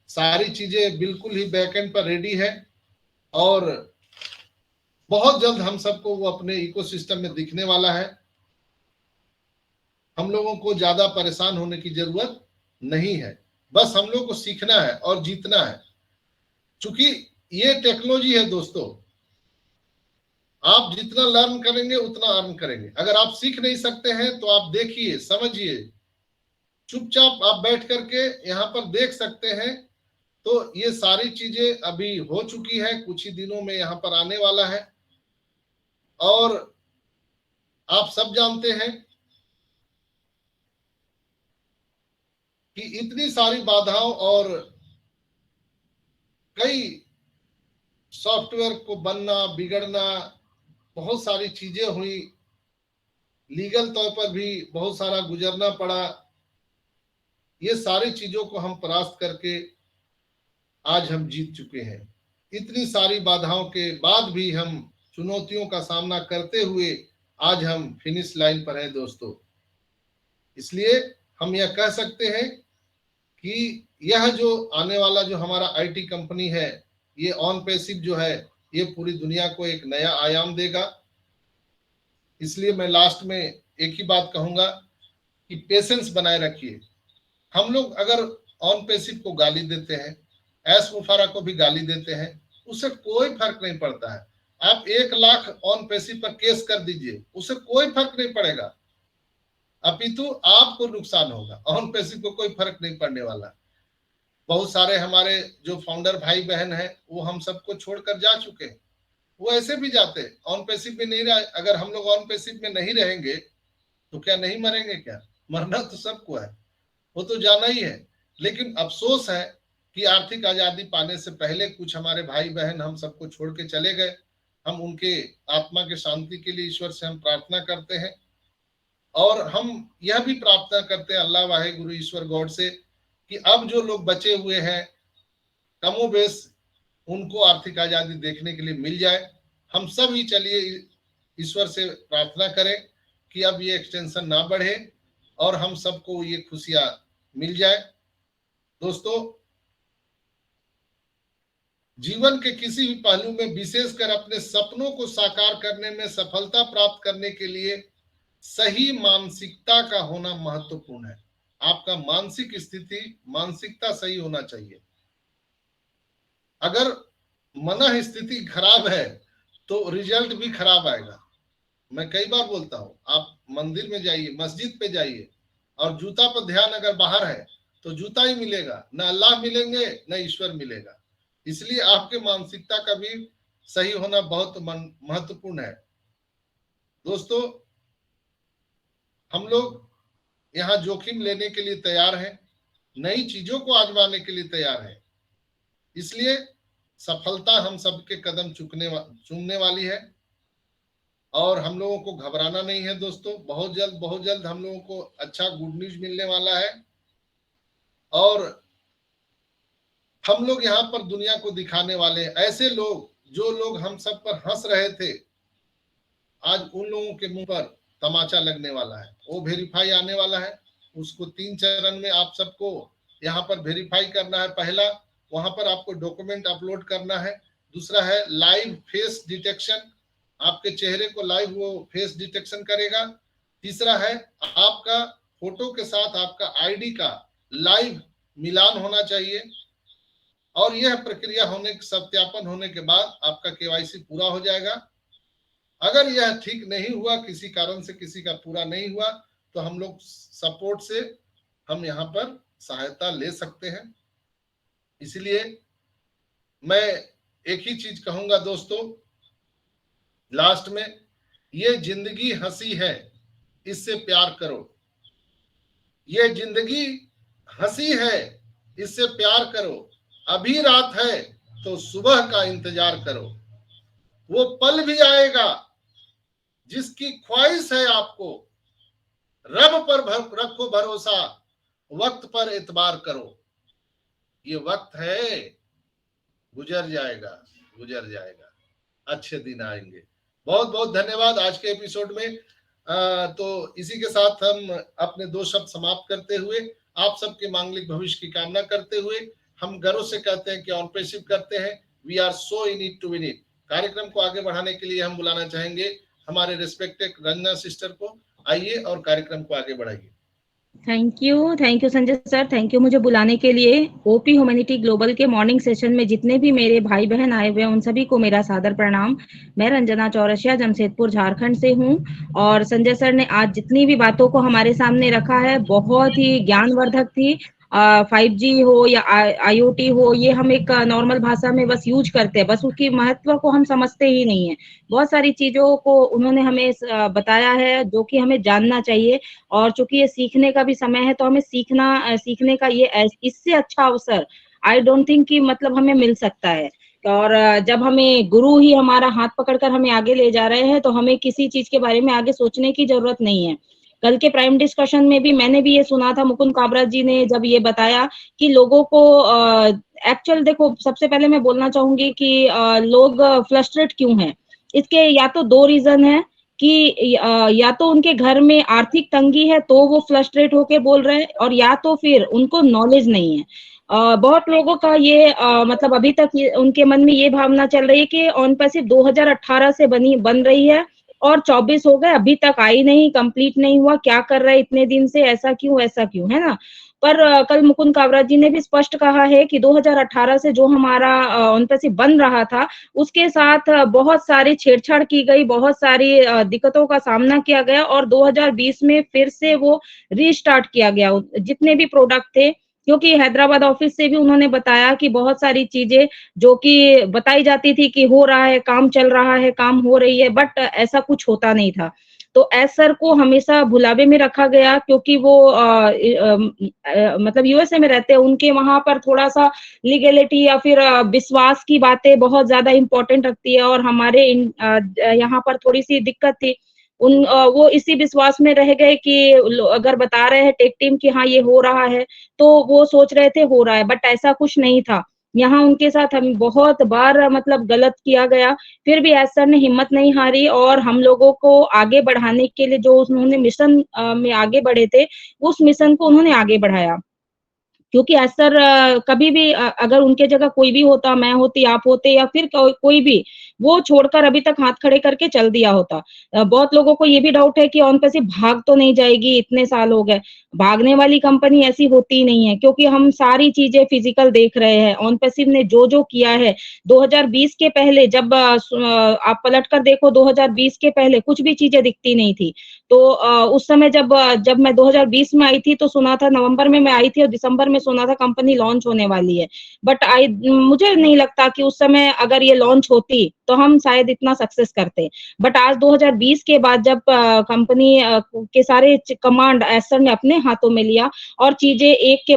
सारी चीजें बिल्कुल ही बैकएंड पर रेडी है और बहुत जल्द हम सबको वो अपने इकोसिस्टम में दिखने वाला है। हम लोगों को ज्यादा परेशान होने की जरूरत नहीं है, बस हम लोग को सीखना है और जीतना है। चूंकि ये टेक्नोलॉजी है दोस्तों, आप जितना लर्न करेंगे उतना अर्न करेंगे। अगर आप सीख नहीं सकते हैं तो आप देखिए, समझिए, चुपचाप आप बैठ करके यहाँ पर देख सकते हैं। तो ये सारी चीजें अभी हो चुकी है, कुछ ही दिनों में यहाँ पर आने वाला है। और आप सब जानते हैं कि इतनी सारी बाधाओं और कई सॉफ्टवेयर को बनना, बिगड़ना, बहुत सारी चीजें हुई, लीगल तौर पर भी बहुत सारा गुजरना पड़ा। ये सारी चीजों को हम परास्त करके आज हम जीत चुके हैं। इतनी सारी बाधाओं के बाद भी हम चुनौतियों का सामना करते हुए आज हम फिनिश लाइन पर हैं दोस्तों। इसलिए हम यह कह सकते हैं कि यह जो आने वाला जो हमारा आईटी कंपनी है, ये ऑन पैसिव जो है, ये पूरी दुनिया को एक नया आयाम देगा। इसलिए मैं लास्ट में एक ही बात कहूंगा कि पेशेंस बनाए रखिए। हम लोग अगर ऑन पैसिव को गाली देते हैं, एस मुफारा को भी गाली देते हैं, उससे कोई फर्क नहीं पड़ता है। आप 1 लाख ऑन पैसिव पर केस कर दीजिए, उससे कोई फर्क नहीं पड़ेगा, अपितु आपको नुकसान होगा। ऑन पैसिव को कोई फर्क नहीं पड़ने वाला। बहुत सारे हमारे जो फाउंडर भाई बहन हैं, वो हम सबको छोड़कर जा चुके हैं। वो ऐसे भी जाते ऑन पैसिव में नहीं रहे। अगर हम लोग ऑन पैसिव में नहीं रहेंगे तो क्या नहीं मरेंगे? क्या मरना तो सबको है, वो तो जाना ही है। लेकिन अफसोस है कि आर्थिक आजादी पाने से पहले कुछ हमारे भाई बहन हम सबको छोड़ के चले गए। हम उनके आत्मा के शांति के लिए ईश्वर से हम प्रार्थना करते हैं, और हम यह भी प्रार्थना करते हैं अल्लाह वाहे गुरु ईश्वर गॉड से कि अब जो लोग बचे हुए हैं, कमोबेश उनको आर्थिक आजादी देखने के लिए मिल जाए। हम सब ही चलिए ईश्वर से प्रार्थना करें कि अब ये एक्सटेंशन ना बढ़े और हम सबको ये खुशियां मिल जाए। दोस्तों, जीवन के किसी भी पहलू में, विशेषकर अपने सपनों को साकार करने में सफलता प्राप्त करने के लिए सही मानसिकता का होना महत्वपूर्ण है। आपका मानसिक स्थिति, मानसिकता सही होना चाहिए। अगर मन स्थिति खराब है तो रिजल्ट भी खराब आएगा। मैं कई बार बोलता हूं, आप मंदिर में जाइए, मस्जिद पे जाइए, और जूता पर ध्यान अगर बाहर है तो जूता ही मिलेगा, ना अल्लाह मिलेंगे ना ईश्वर मिलेगा। इसलिए आपके मानसिकता का भी सही होना बहुत महत्वपूर्ण है। दोस्तों, हम लोग यहाँ जोखिम लेने के लिए तैयार हैं, नई चीजों को आजमाने के लिए तैयार हैं। इसलिए सफलता हम सबके कदम चूमने वाली है, और हम लोगों को घबराना नहीं है दोस्तों। बहुत जल्द हम लोगों को अच्छा गुड न्यूज मिलने वाला है, और हम लोग यहाँ पर दुनिया को दिखाने वाले हैं। ऐसे लोग, जो लोग हम सब पर हंस रहे थे, आज उन लोगों के मुंह पर तमाचा लगने वाला है। वो वेरीफाई आने वाला है, उसको 3 चरण में आप सबको यहाँ पर वेरीफाई करना है। पहला, वहां पर आपको डॉक्यूमेंट अपलोड करना है। दूसरा है लाइव फेस डिटेक्शन, आपके चेहरे को लाइव वो फेस डिटेक्शन करेगा। तीसरा है आपका फोटो के साथ आपका आईडी का लाइव मिलान होना चाहिए, और यह प्रक्रिया होने, सत्यापन होने के बाद आपका केवाईसी पूरा हो जाएगा। अगर यह ठीक नहीं हुआ, किसी कारण से किसी का पूरा नहीं हुआ, तो हम लोग सपोर्ट से हम यहाँ पर सहायता ले सकते हैं। इसलिए मैं एक ही चीज कहूंगा दोस्तों लास्ट में, ये जिंदगी हंसी है, इससे प्यार करो। ये जिंदगी हंसी है, इससे प्यार करो। अभी रात है तो सुबह का इंतजार करो। वो पल भी आएगा जिसकी ख्वाहिश है आपको। रब पर रखो भरोसा, वक्त पर एतबार करो। ये वक्त है, गुजर जाएगा, गुजर जाएगा, अच्छे दिन आएंगे। बहुत बहुत धन्यवाद आज के एपिसोड में। तो इसी के साथ हम अपने 2 शब्द समाप्त करते हुए आप सबके मांगलिक भविष्य की कामना करते हुए हम गर्व से कहते हैं कि ऑन पैसिव करते हैं, we are so in it to win it. कार्यक्रम को आगे बढ़ाने के लिए हम बुलाना चाहेंगे हमारे रिस्पेक्टेड रंजना सिस्टर को। आइए और कार्यक्रम को आगे बढ़ाइए। Thank you Sanjay sir, thank you मुझे बुलाने के लिए। ओपी ह्यूमैनिटी ग्लोबल के मॉर्निंग सेशन में जितने भी मेरे भाई बहन आए हुए हैं उन सभी को मेरा सादर प्रणाम। मैं रंजना चौरसिया जमशेदपुर झारखंड से हूं और संजय सर ने आज जितनी भी बातों को हमारे सामने रखा है बहुत ही ज्ञानवर्धक थी। 5G हो या IoT हो, ये हम एक नॉर्मल भाषा में बस यूज करते हैं, बस उसकी महत्व को हम समझते ही नहीं है। बहुत सारी चीजों को उन्होंने हमें बताया है जो कि हमें जानना चाहिए, और चूंकि ये सीखने का भी समय है तो हमें सीखने का ये इससे अच्छा अवसर आई डोंट थिंक कि मतलब हमें मिल सकता है। और जब हमें गुरु ही हमारा हाथ पकड़कर हमें आगे ले जा रहे हैं तो हमें किसी चीज के बारे में आगे सोचने की जरूरत नहीं है। कल के प्राइम डिस्कशन में भी मैंने भी ये सुना था, मुकुंद काबरा जी ने जब ये बताया कि लोगों को एक्चुअल देखो, सबसे पहले मैं बोलना चाहूंगी कि लोग फ्रस्ट्रेट क्यों हैं। इसके या तो 2 रीजन है कि या तो उनके घर में आर्थिक तंगी है तो वो फ्रस्ट्रेट होके बोल रहे हैं, और या तो फिर उनको नॉलेज नहीं है। बहुत लोगों का ये मतलब अभी तक उनके मन में ये भावना चल रही है कि ऑन पैसिव 2018 से बन रही है और 24 हो गए, अभी तक आई नहीं, कंप्लीट नहीं हुआ, क्या कर रहे इतने दिन से, ऐसा क्यों, है ना। पर कल मुकुंद काबरा जी ने भी स्पष्ट कहा है कि 2018 से जो हमारा ऑन पैसिव बन रहा था उसके साथ बहुत सारी छेड़छाड़ की गई, बहुत सारी दिक्कतों का सामना किया गया, और 2020 में फिर से वो रीस्टार्ट किया गया जितने भी प्रोडक्ट थे। क्योंकि हैदराबाद ऑफिस से भी उन्होंने बताया कि बहुत सारी चीजें जो कि बताई जाती थी कि हो रहा है, काम चल रहा है, काम हो रही है, बट ऐसा कुछ होता नहीं था। तो एस सर को हमेशा भुलावे में रखा गया क्योंकि वो मतलब यूएसए में रहते हैं, उनके वहां पर थोड़ा सा लीगलिटी या फिर विश्वास की बातें बहुत ज्यादा इंपॉर्टेंट रखती है, और हमारे यहाँ पर थोड़ी सी दिक्कत थी। वो इसी विश्वास में रह गए कि अगर बता रहे हैं टेक टीम कि हाँ ये हो रहा है तो वो सोच रहे थे हो रहा है, बट ऐसा कुछ नहीं था। यहाँ उनके साथ हम बहुत बार मतलब गलत किया गया, फिर भी एस सर ने हिम्मत नहीं हारी और हम लोगों को आगे बढ़ाने के लिए जो उन्होंने मिशन में आगे बढ़े थे उस मिशन को उन्होंने आगे बढ़ाया। क्योंकि एस सर कभी भी अगर उनके जगह कोई भी होता, मैं होती, आप होते, या फिर कोई भी, वो छोड़कर अभी तक हाथ खड़े करके चल दिया होता। बहुत लोगों को ये भी डाउट है कि ऑन पैसिव भाग तो नहीं जाएगी, इतने साल हो गए। भागने वाली कंपनी ऐसी होती ही नहीं है, क्योंकि हम सारी चीजें फिजिकल देख रहे हैं। ऑन पैसिव ने जो जो किया है 2020 के पहले, जब आप पलट कर देखो 2020 के पहले कुछ भी चीजें दिखती नहीं थी। तो उस समय जब मैं 2020 में आई थी तो सुना था, नवंबर में मैं आई थी और दिसंबर में सुना था कंपनी लॉन्च होने वाली है, बट मुझे नहीं लगता कि उस समय अगर ये लॉन्च होती तो हम शायद इतना सक्सेस करते। बट आज 2020 के बाद जब कंपनी के सारे कमांड एस सर ने अपने हाथों में लिया और चीजें एक के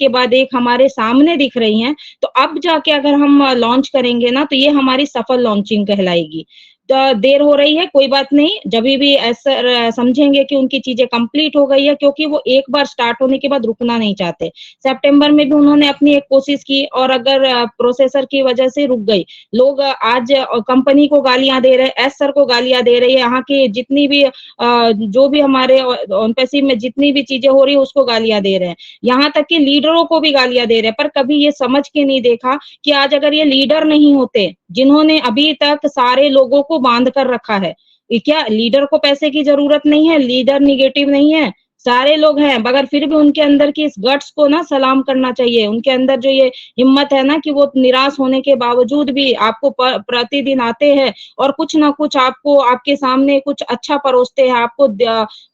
बाद एक हमारे सामने दिख रही हैं, तो अब जाके अगर हम लॉन्च करेंगे ना तो ये हमारी सफल लॉन्चिंग कहलाएगी। देर हो रही है, कोई बात नहीं, जब भी ऐसा समझेंगे कि उनकी चीजें कंप्लीट हो गई है, क्योंकि वो एक बार स्टार्ट होने के बाद रुकना नहीं चाहते। सितंबर में भी उन्होंने अपनी एक कोशिश की और अगर प्रोसेसर की वजह से रुक गई, लोग आज कंपनी को गालियां दे रहे, एस सर को गालियां दे रहे हैं, यहाँ की जितनी भी जो भी हमारे ऑन पैसिव में जितनी भी चीजें हो रही है उसको गालियां दे रहे हैं, यहाँ तक कि लीडरों को भी गालियां दे रहे हैं। पर कभी ये समझ के नहीं देखा कि आज अगर ये लीडर नहीं होते जिन्होंने अभी तक सारे लोगों को बांध कर रखा है, क्या लीडर को पैसे की जरूरत नहीं है, लीडर निगेटिव नहीं है, सारे लोग हैं, मगर फिर भी उनके अंदर की इस गट्स को ना सलाम करना चाहिए। उनके अंदर जो ये हिम्मत है ना कि वो निराश होने के बावजूद भी आपको प्रतिदिन आते हैं और कुछ ना कुछ आपको आपके सामने कुछ अच्छा परोसते हैं, आपको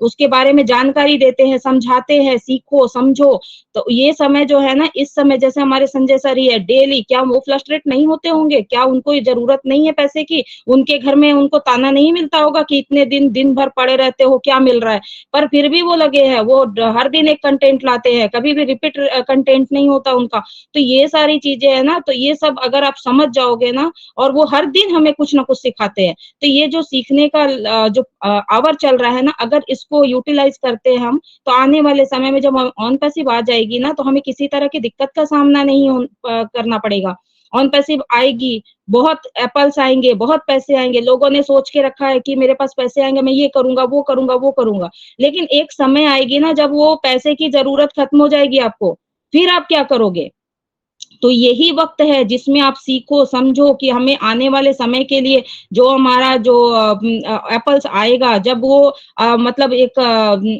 उसके बारे में जानकारी देते हैं, समझाते हैं, सीखो समझो। तो ये समय जो है ना, इस समय जैसे हमारे संजय सर ही है डेली, क्या वो फ्रस्ट्रेट नहीं होते होंगे? क्या उनको ये जरूरत नहीं है पैसे की? उनके घर में उनको ताना नहीं मिलता होगा कि इतने दिन भर पड़े रहते हो, क्या मिल रहा है? पर फिर भी वो लगे लगे हैं, वो हर दिन एक कंटेंट लाते हैं, कभी भी रिपीट कंटेंट नहीं होता उनका। तो ये सारी चीजें है ना, तो ये सब अगर आप समझ जाओगे ना, और वो हर दिन हमें कुछ ना कुछ सिखाते हैं, तो ये जो सीखने का जो आवर चल रहा है ना, अगर इसको यूटिलाइज करते हैं हम, तो आने वाले समय में जब ऑन पैसिव आ जाएगी ना, तो हमें किसी तरह की दिक्कत का सामना नहीं करना पड़ेगा। ऑन पैसिव आएगी, बहुत एप्पल्स आएंगे, बहुत पैसे आएंगे, लोगों ने सोच के रखा है कि मेरे पास पैसे आएंगे, मैं ये करूंगा, वो करूंगा, वो करूंगा, लेकिन एक समय आएगी ना जब वो पैसे की जरूरत खत्म हो जाएगी आपको, फिर आप क्या करोगे? तो यही वक्त है जिसमें आप सीखो, समझो कि हमें आने वाले समय के लिए जो हमारा जो एप्पल्स आएगा, जब वो मतलब एक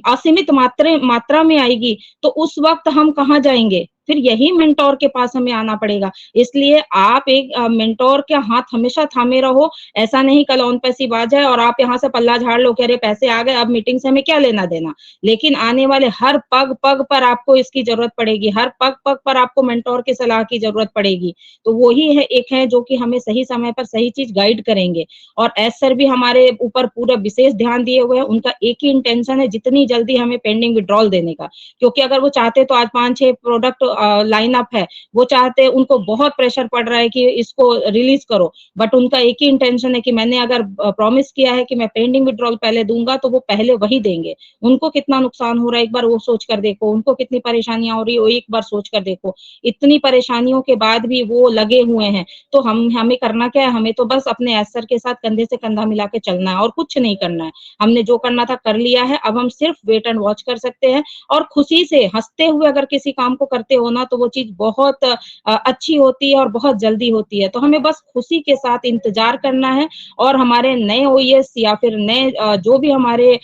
असीमित मात्रा में आएगी, तो उस वक्त हम कहाँ जाएंगे? फिर यही मेंटोर के पास हमें आना पड़ेगा। इसलिए आप एक मेंटोर के हाथ हमेशा थामे रहो। ऐसा नहीं कल ऑन पैसिव आ जाए और आप यहाँ से पल्ला झाड़ लो कि अरे पैसे आ गए, अब मीटिंग से हमें क्या लेना देना। लेकिन आने वाले हर पग पग पर आपको इसकी जरूरत पड़ेगी, हर पग पग पर आपको मेंटोर की सलाह की जरूरत पड़ेगी। तो वो ही है, एक है जो कि हमें सही समय पर सही चीज गाइड करेंगे। और एस सर भी हमारे ऊपर पूरा विशेष ध्यान दिए हुए हैं। उनका एक ही इंटेंशन है, जितनी जल्दी हमें पेंडिंग विड्रॉल देने का, क्योंकि अगर वो चाहते तो आज 5-6 प्रोडक्ट लाइन अप है, वो चाहते, उनको बहुत प्रेशर पड़ रहा है कि इसको रिलीज करो, बट उनका एक ही इंटेंशन है कि मैंने अगर प्रॉमिस किया है कि मैं पेंडिंग विड्रॉल पहले दूंगा, तो वो पहले वही देंगे। उनको कितना नुकसान हो रहा है एक बार वो सोच कर देखो, उनको कितनी परेशानियां हो रही है वो एक बार सोच कर देखो। इतनी परेशानियों के बाद भी वो लगे हुए हैं। तो हमें करना क्या है? हमें तो बस अपने एसर के साथ कंधे से कंधा मिला के चलना है और कुछ नहीं करना है। हमने जो करना था कर लिया है, अब हम सिर्फ वेट एंड वॉच कर सकते हैं। और खुशी से हंसते हुए अगर किसी काम को करते हो ना, तो वो चीज बहुत अच्छी होती है और बहुत जल्दी होती है। तो हमें बस खुशी के साथ इंतजार करना है, और हमारे नए ओएस या फिर नए जो भी हमारे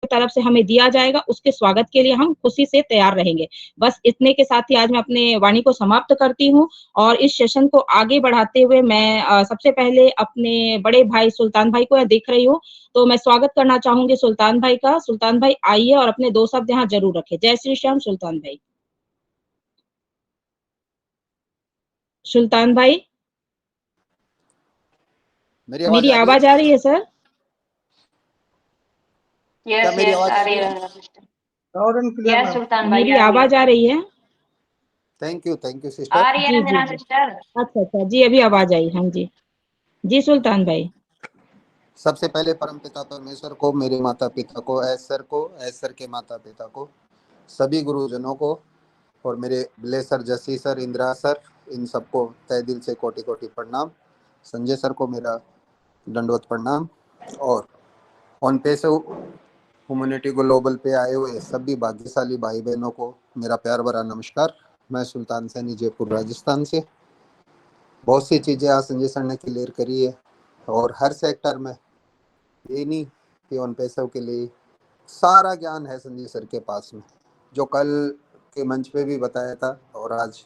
तरफ से हमें दिया जाएगा, उसके स्वागत के लिए हम खुशी से तैयार रहेंगे। बस इतने के साथ ही आज मैं अपने वाणी को समाप्त करती हूँ। और इस सेशन को आगे बढ़ाते हुए मैं सबसे पहले अपने बड़े भाई सुल्तान भाई को देख रही हूँ, तो मैं स्वागत करना चाहूंगी सुल्तान भाई का। सुल्तान भाई आइए और अपने 2 शब्द यहाँ जरूर रखें। जय श्री श्याम सुल्तान भाई। सुल्तान भाई, मेरी आ रही है? आवाज आ रही है सर? क्या यस मेरी यस आवाज आ आ रही रही है है? Ranjana sister. Loud and clear yes ma'am. Sultan भाई मेरी आ रही आवाज है। आ रही है? थैंक यू आ सिस्टर। रही है जी जी रंजना जी। सिस्टर। अच्छा अच्छा जी, अभी आवाज आई। हाँ जी जी सुल्तान भाई। सबसे पहले परमपिता परमेश्वर को, मेरे माता पिता को, ऐसर को, ऐसर के माता पिता को, सभी गुरुजनों को, और मेरे ब्लेसर, जसी सर, इंदिरा सर, इन सबको तहे दिल से कोटि कोटि प्रणाम। संजय सर को मेरा दंडवत प्रणाम। और ऑन पे से ह्यूमैनिटी ग्लोबल पे आए हुए सभी भाग्यशाली भाई बहनों को मेरा प्यार भरा नमस्कार। मैं सुल्तान सैनी, जयपुर राजस्थान से। बहुत सी चीज़ें आज संजय सर ने क्लियर करी है, और हर सेक्टर में, ये नहीं कि उन पैसों के लिए, सारा ज्ञान है संजय सर के पास में, जो कल के मंच पे भी बताया था। और आज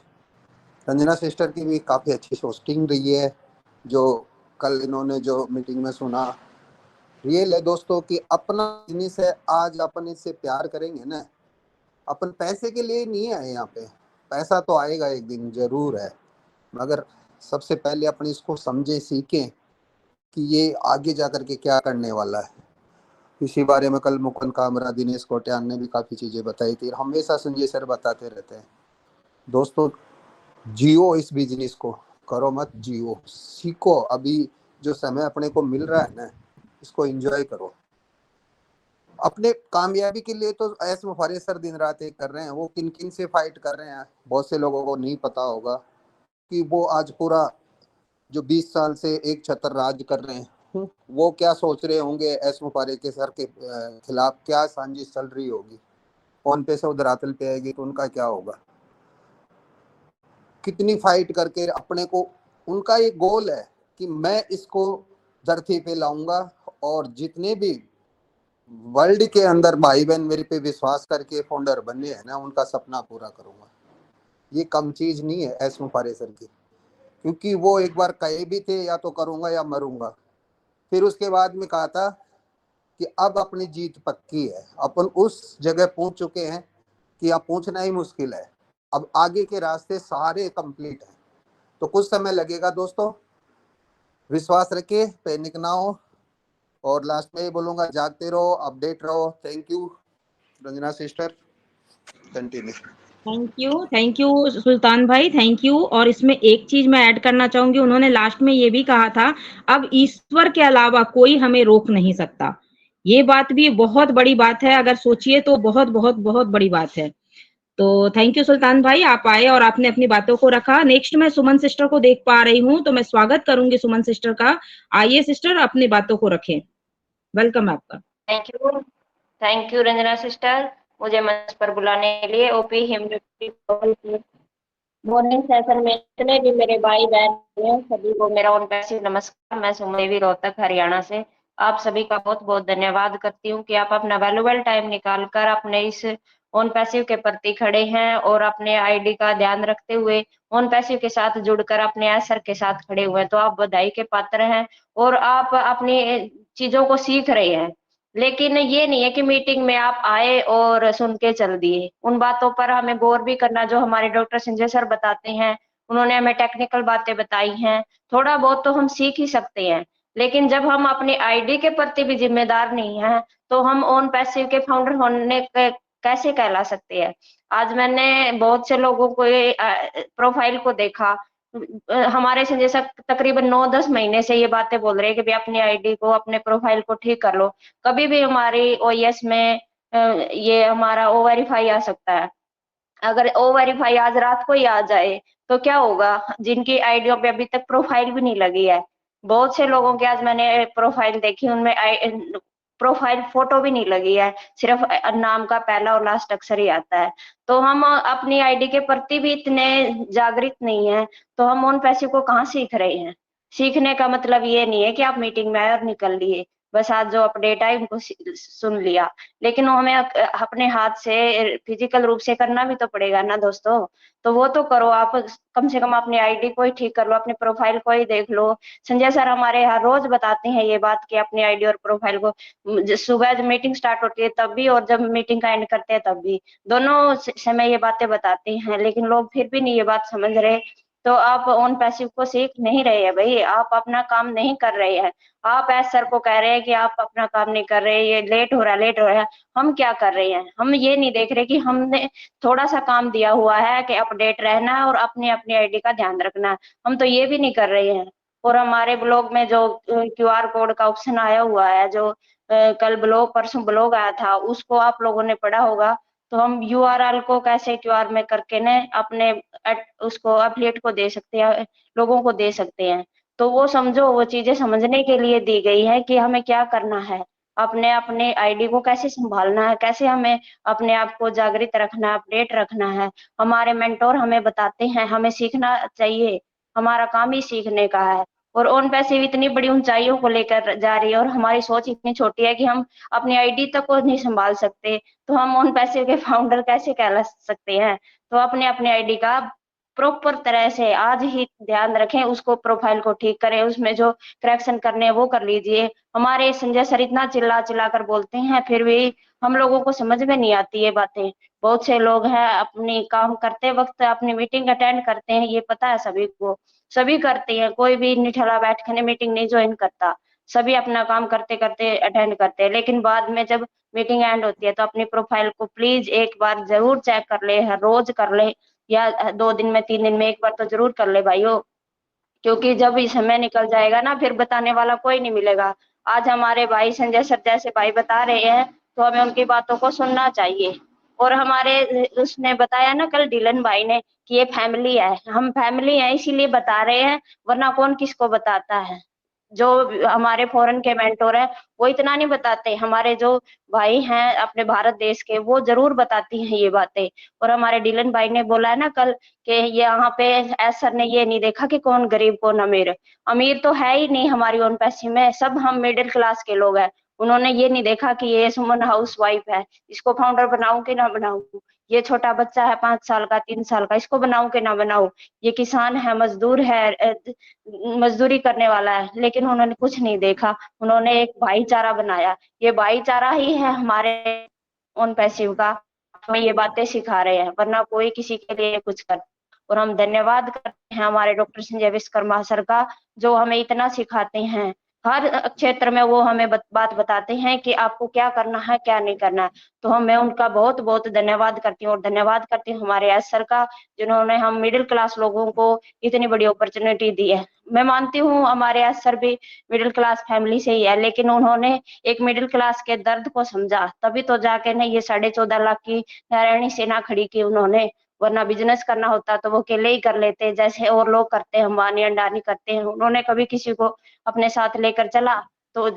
रंजना सिस्टर की भी काफ़ी अच्छी होस्टिंग रही है, जो कल इन्होंने जो मीटिंग में सुना, रियल है दोस्तों कि अपना बिजनेस है। आज अपन इससे प्यार करेंगे ना, अपन पैसे के लिए नहीं आए यहाँ पे, पैसा तो आएगा एक दिन जरूर है, मगर सबसे पहले अपन इसको समझे, सीखें कि ये आगे जाकर के क्या करने वाला है। इसी बारे में कल मुकुंद कामरा, दिनेश कोट्यान ने भी काफ़ी चीज़ें बताई थी। हमेशा संजय सर बताते रहते हैं दोस्तों, जियो इस बिजनेस को, करो मत, जियो, सीखो। अभी जो समय अपने को मिल रहा है ना, इसको एंजॉय करो। अपने कामयाबी के लिए तो ऐस मुफारे सर दिन रात एक कर रहे हैं, वो किन किन से फाइट कर रहे हैं बहुत से लोगों को नहीं पता होगा कि वो आज पूरा जो 20 साल से एक छतर राज कर रहे हैं, वो क्या सोच रहे होंगे एस मुफारे के सर के खिलाफ, क्या साजिश चल रही होगी। कौन पे से उधर आतल पे आएगी तो उनका क्या होगा, कितनी फाइट करके अपने को, उनका एक गोल है कि मैं इसको धरती पे लाऊंगा, और जितने भी वर्ल्ड के अंदर भाई बहन मेरे पे विश्वास करके फाउंडर बने हैं ना, उनका सपना पूरा करूंगा। ये कम चीज नहीं है एस मुफारे सर की, क्योंकि वो एक बार कहे भी थे या तो करूंगा या मरूंगा। फिर उसके बाद में कहा था कि अब अपनी जीत पक्की है, अपन उस जगह पहुंच चुके हैं कि अब पहुंचना ही मुश्किल है, अब आगे के रास्ते सारे कंप्लीट हैं। तो कुछ समय लगेगा दोस्तों, विश्वास रखिए, पैनिक ना हो, और लास्ट में ये बोलूंगा, जागते रहो, अपडेट रहो। Thank you Ranjana sister, continue. Thank you Sultan भाई, थैंक यू। और इसमें एक चीज मैं ऐड करना चाहूंगी, उन्होंने लास्ट में ये भी कहा था, अब ईश्वर के अलावा कोई हमें रोक नहीं सकता। ये बात भी बहुत बड़ी बात है, अगर सोचिए तो बहुत बहुत बहुत बड़ी बात है। तो थैंक यू सुल्तान भाई, आप आए और आपने अपनी बातों को रखा। नेक्स्ट मैं सुमन सिस्टर को देख पा रही हूँ, तो मैं स्वागत करूंगी सुमन सिस्टर का। आइए सिस्टर, अपनी बातों को रखें। वेलकम आपका। थैंक यू रंजना सिस्टर, मुझे मंच पर बुलाने के लिए। ओपी ह्यूमनिटी मॉर्निंग सेशन में जितने भी मेरे भाई बहन हैं सभी को मेरा ओन पैसिव नमस्कार। मैं सुमन देवी, रोहतक, हरियाणा से आप सभी का बहुत बहुत धन्यवाद करती हूँ कि आप अपना वैल्यूएबल टाइम निकाल कर अपने इस ओन पैसिव के प्रति खड़े हैं और अपने आईडी का ध्यान रखते हुए ओन पैसिव के साथ जुड़कर अपने असर के साथ खड़े हुए हैं। तो आप बधाई के पात्र हैं और आप अपनी चीजों को सीख रहे हैं। लेकिन ये नहीं है कि मीटिंग में आप आए और सुन के चल दिए। उन बातों पर हमें गौर भी करना जो हमारे डॉक्टर संजय सर बताते हैं। उन्होंने हमें टेक्निकल बातें बताई हैं, थोड़ा बहुत तो हम सीख ही सकते हैं। लेकिन जब हम अपनी आईडी के प्रति भी जिम्मेदार नहीं है तो हम ओन पैसिव के फाउंडर होने के कैसे कहला सकते हैं। आज मैंने बहुत से लोगों को प्रोफाइल को देखा, हमारे संजय सर तकरीबन 9-10 महीने से ये बातें बोल रहे हैं कि भाई अपनी आईडी को, अपने प्रोफाइल को ठीक कर लो। कभी भी हमारी ओएस में ये हमारा ओ वेरीफाई आ सकता है। अगर ओ वेरीफाई आज रात को ही आ जाए तो क्या होगा, जिनकी आईडियों पे अभी तक प्रोफाइल भी नहीं लगी है। बहुत से लोगों की आज मैंने प्रोफाइल देखी, उनमें प्रोफाइल फोटो भी नहीं लगी है, सिर्फ नाम का पहला और लास्ट अक्षर ही आता है। तो हम अपनी आईडी के प्रति भी इतने जागृत नहीं है, तो हम उन पैसे को कहाँ सीख रहे हैं। सीखने का मतलब ये नहीं है कि आप मीटिंग में आए और निकल लिए, बस आज जो अपडेट आई उनको सुन लिया। लेकिन वो हमें अपने हाथ से फिजिकल रूप से करना भी तो पड़ेगा ना दोस्तों। तो वो तो करो, आप कम से कम अपनी आईडी को ही ठीक कर लो, अपने प्रोफाइल को ही देख लो। संजय सर हमारे यहाँ रोज बताते हैं ये बात कि अपनी आईडी और प्रोफाइल को, सुबह जब मीटिंग स्टार्ट होती है तब भी और जब मीटिंग का एंड करते हैं तब भी, दोनों समय ये बातें बताते हैं। लेकिन लोग फिर भी नहीं ये बात समझ रहे। तो आप ऑन पैसिव को सीख नहीं रहे हैं भाई, आप अपना काम नहीं कर रहे हैं। आप एस सर को कह रहे हैं कि आप अपना काम नहीं कर रहे, ये लेट हो रहा है। हम क्या कर रहे हैं, हम ये नहीं देख रहे कि हमने थोड़ा सा काम दिया हुआ है कि अपडेट रहना है और अपनी अपनी आईडी का ध्यान रखना है। हम तो ये भी नहीं कर रहे हैं। और हमारे ब्लॉग में जो क्यूआर कोड का ऑप्शन आया हुआ है, जो कल ब्लॉग, परसों ब्लॉग आया था, उसको आप लोगों ने पढ़ा होगा। तो हम यूआरएल को कैसे क्यूआर में करके ने अपने उसको एफिलिएट को दे सकते हैं, लोगों को दे सकते हैं। तो वो समझो, वो चीजें समझने के लिए दी गई है कि हमें क्या करना है, अपने अपने आईडी को कैसे संभालना है, कैसे हमें अपने आप को जागृत रखना है, अपडेट रखना है। हमारे मेंटोर हमें बताते हैं, हमें सीखना चाहिए, हमारा काम ही सीखने का है। और ऑन पैसिव इतनी बड़ी ऊंचाइयों को लेकर जा रही है और हमारी सोच इतनी छोटी है कि हम अपनी आईडी तक को नहीं संभाल सकते, तो हम ऑन पैसिव के फाउंडर कैसे कहला सकते हैं। तो अपने अपने आईडी का प्रॉपर तरह से आज ही ध्यान रखें, उसको प्रोफाइल को ठीक करें, उसमें जो करेक्शन करने हैं वो कर लीजिए। हमारे संजय सर इतना चिल्ला चिल्ला कर बोलते हैं, फिर भी हम लोगों को समझ में नहीं आती ये बातें। बहुत से लोग हैं अपनी काम करते वक्त अपनी मीटिंग अटेंड करते हैं, ये पता है सभी को, सभी करते हैं, कोई भी निठला बैठ के मीटिंग नहीं ज्वाइन करता, सभी अपना काम करते करते अटेंड करते हैं। लेकिन बाद में जब मीटिंग एंड होती है तो अपनी प्रोफाइल को प्लीज एक बार जरूर चेक कर ले, हर रोज कर ले, या 2 दिन में 3 दिन में एक बार तो जरूर कर ले भाइयों। क्योंकि जब ये समय निकल जाएगा ना, फिर बताने वाला कोई नहीं मिलेगा। आज हमारे भाई संजय सर जैसे भाई बता रहे हैं तो हमें उनकी बातों को सुनना चाहिए। और हमारे उसने बताया ना कल डीलन भाई ने कि ये फैमिली है, हम फैमिली है इसीलिए बता रहे हैं, वरना कौन किसको बताता है। जो हमारे फॉरेन के मेंटोर हैं वो इतना नहीं बताते, हमारे जो भाई हैं अपने भारत देश के वो जरूर बताती हैं ये बातें। और हमारे डीलन भाई ने बोला है ना कल कि यहाँ पे एस सर ने ये नहीं देखा कि कौन गरीब कौन अमीर, अमीर तो है ही नहीं हमारी ओन पैसे में, सब हम मिडिल क्लास के लोग हैं। उन्होंने ये नहीं देखा कि ये सुमन हाउस वाइफ है, इसको फाउंडर बनाऊं कि ना बनाऊं, ये छोटा बच्चा है 5 साल का 3 साल का, इसको बनाऊं कि ना बनाऊं, ये किसान है, मजदूर है, मजदूरी करने वाला है। लेकिन उन्होंने कुछ नहीं देखा, उन्होंने एक भाईचारा बनाया। ये भाईचारा ही है हमारे ओन पैसिव का, हमें ये बातें सिखा रहे हैं, वरना कोई किसी के लिए कुछ कर। और हम धन्यवाद करते हैं हमारे डॉक्टर संजय विश्वकर्मा सर का, जो हमें इतना सिखाते हैं हर क्षेत्र में वो हमें बात बताते हैं कि आपको क्या करना है, क्या नहीं करना है। तो मैं उनका बहुत बहुत धन्यवाद करती हूँ, और धन्यवाद करती हूँ हमारे एस सर का, जिन्होंने हम मिडिल क्लास लोगों को इतनी बड़ी अपॉर्चुनिटी दी है। मैं मानती हूँ हमारे एस सर भी मिडिल क्लास फैमिली से ही है, लेकिन उन्होंने एक मिडिल क्लास के दर्द को समझा, तभी तो जाके ने ये 14.5 लाख की नारायणी सेना खड़ी की उन्होंने। वरना बिजनेस करना होता तो वो अकेले ही कर लेते, जैसे और लोग करते हैं, अंबानी अंडानी करते हैं। उन्होंने कभी किसी को अपने साथ लेकर चला। तो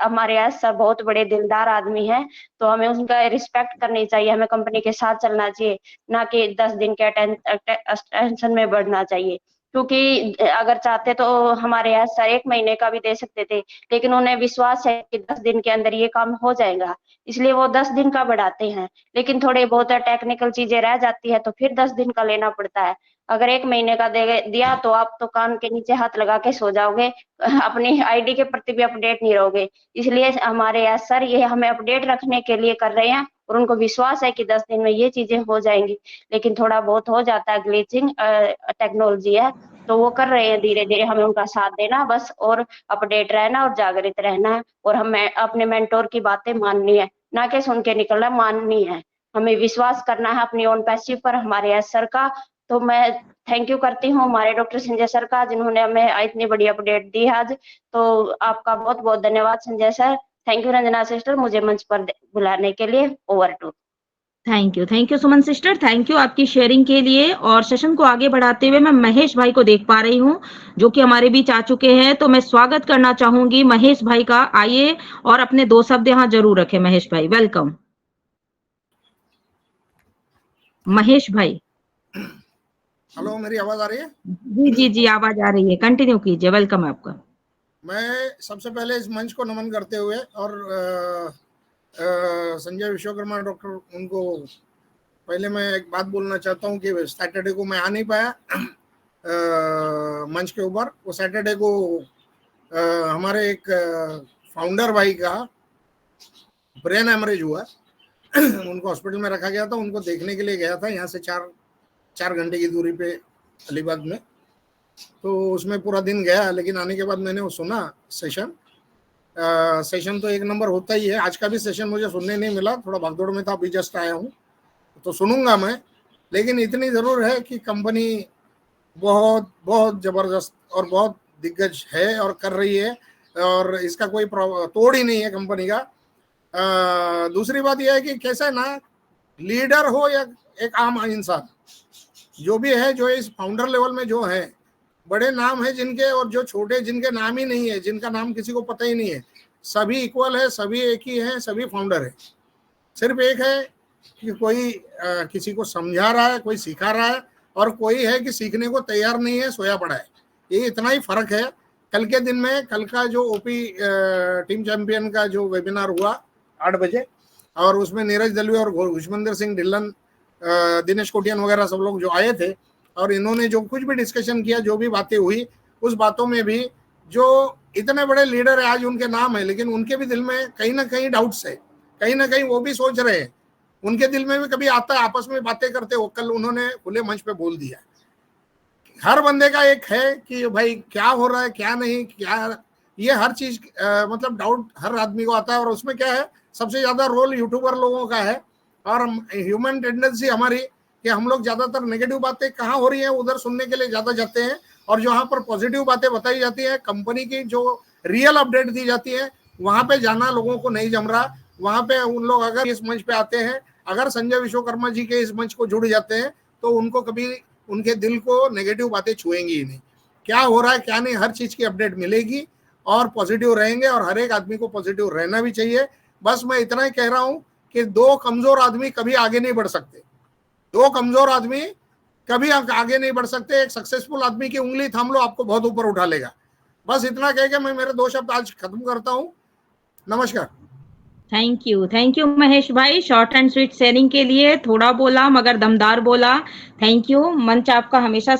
हमारे यहाँ सर बहुत बड़े दिलदार आदमी हैं, तो हमें उनका रिस्पेक्ट करनी चाहिए, हमें कंपनी के साथ चलना चाहिए, ना कि 10 दिन के टेंशन में बढ़ना चाहिए। क्योंकि अगर चाहते तो हमारे यहाँ सर 1 महीने का भी दे सकते थे, लेकिन उन्हें विश्वास है कि 10 दिन के अंदर ये काम हो जाएगा, इसलिए वो 10 दिन का बढ़ाते हैं। लेकिन थोड़े बहुत टेक्निकल चीजें रह जाती है तो फिर 10 दिन का लेना पड़ता है। अगर 1 महीने का दिया तो आप तो कान के नीचे हाथ लगा के सो जाओगे, अपनी आईडी के प्रति भी अपडेट नहीं रहोगे। इसलिए हमारे यहाँ सर ये हमें अपडेट रखने के लिए कर रहे हैं, और उनको विश्वास है कि 10 दिन में ये चीजें हो जाएंगी। लेकिन थोड़ा बहुत हो जाता है, ग्लिचिंग टेक्नोलॉजी है, तो वो कर रहे हैं धीरे धीरे। हमें उनका साथ देना बस, और अपडेट रहना और जागृत रहना है, और हमें अपने मेंटोर की बातें माननी है, ना कि सुन के निकलना, माननी है। हमें विश्वास करना है अपनी ओन पैसिव पर, हमारे एस सर का। तो मैं थैंक यू करती हूँ हमारे डॉक्टर संजय सर का, जिन्होंने हमें इतनी बड़ी अपडेट दी आज। तो आपका बहुत बहुत धन्यवाद Sanjay sir. Thank you Ranjana sister, मुझे मंच पर बुलाने के लिए। Over to. Thank you Suman sister, thank you आपकी शेयरिंग के लिए। और सेशन को आगे बढ़ाते हुए मैं महेश भाई को देख पा रही हूँ, जो कि हमारे बीच आ चुके हैं। तो मैं स्वागत करना चाहूंगी महेश भाई का। आइए और अपने 2 शब्द यहाँ जरूर रखें। महेश भाई वेलकम। महेश भाई, हेलो, मेरी आवाज आ रही है? जी आवाज आ रही है, कंटिन्यू कीजिए। वेलकम है आपका। मैं सबसे पहले इस मंच को नमन करते हुए, और संजय विश्वकर्मा डॉक्टर, उनको पहले मैं एक बात बोलना चाहता हूँ कि सैटरडे को मैं आ नहीं पाया मंच के ऊपर। वो सैटरडे को हमारे एक फाउंडर भाई का ब्रेन हेमरेज हुआ, उनको हॉस्पिटल में रखा गया था, उनको देखने के लिए गया था, यहाँ से 4 घंटे की दूरी पे अलीबाग में। तो उसमें पूरा दिन गया, लेकिन आने के बाद मैंने वो सुना सेशन तो एक नंबर होता ही है। आज का भी सेशन मुझे सुनने नहीं मिला, थोड़ा भागदौड़ में था, अभी जस्ट आया हूँ, तो सुनूंगा मैं। लेकिन इतनी ज़रूर है कि कंपनी बहुत बहुत ज़बरदस्त और बहुत दिग्गज है और कर रही है, और इसका कोई तोड़ ही नहीं है कंपनी का। दूसरी बात यह है कि कैसा ना लीडर हो या एक आम इंसान, जो भी है, जो इस फाउंडर लेवल में जो है, बड़े नाम है जिनके, और जो छोटे जिनके नाम ही नहीं है, जिनका नाम किसी को पता ही नहीं है, सभी इक्वल है, सभी एक ही है, सभी फाउंडर है। सिर्फ एक है कि कोई किसी को समझा रहा है, कोई सिखा रहा है, और कोई है कि सीखने को तैयार नहीं है, सोया पड़ा है। ये इतना ही फर्क है। कल के दिन में, कल का जो ओपी टीम चैंपियन का जो वेबिनार हुआ 8 बजे, और उसमें नीरज दलवी और घुषमंदिर सिंह ढिल्लन, दिनेश कोटियन वगैरह सब लोग जो आए थे, और इन्होंने जो कुछ भी डिस्कशन किया, जो भी बातें हुई, उस बातों में भी जो इतने बड़े लीडर है, आज उनके नाम है, लेकिन उनके भी दिल में कहीं ना कहीं डाउट्स है, कहीं ना कहीं वो भी सोच रहे हैं, उनके दिल में भी कभी आता है, आपस में बातें करते हो। कल उन्होंने खुले मंच पे बोल दिया, हर बंदे का एक है कि भाई क्या हो रहा है, क्या नहीं, क्या, ये हर चीज मतलब डाउट हर आदमी को आता है। और उसमें क्या है, सबसे ज्यादा रोल यूट्यूबर लोगों का है, और ह्यूमन टेंडेंसी हमारी कि हम लोग ज्यादातर नेगेटिव बातें कहाँ हो रही हैं उधर सुनने के लिए ज्यादा जाते हैं, और जहाँ पर पॉजिटिव बातें बताई जाती है, कंपनी की जो रियल अपडेट दी जाती है, वहां पे जाना लोगों को नहीं जम रहा। वहां पे उन लोग अगर इस मंच पे आते हैं, अगर संजय विश्वकर्मा जी के इस मंच को जुड़ जाते हैं, तो उनको कभी उनके दिल को नेगेटिव बातें छुएंगी ही नहीं। क्या हो रहा है क्या नहीं, हर चीज की अपडेट मिलेगी, और पॉजिटिव रहेंगे, और हर एक आदमी को पॉजिटिव रहना भी चाहिए। बस मैं इतना ही कह रहा हूं कि 2 कमजोर आदमी कभी आगे नहीं बढ़ सकते, 2 कमजोर आदमी कभी आगे नहीं बढ़ सकते। एक सक्सेसफुल आदमी की उंगली थाम लो, आपको बहुत ऊपर उठा लेगा। बस इतना कह के मैं मेरे 2 शब्द आज खत्म करता हूं। नमस्कार। थैंक यू महेश भाई, शॉर्ट एंड स्वीट शेयरिंग के लिए। थोड़ा बोला मगर दमदार बोला। Thank you. मंच आपका हमेशा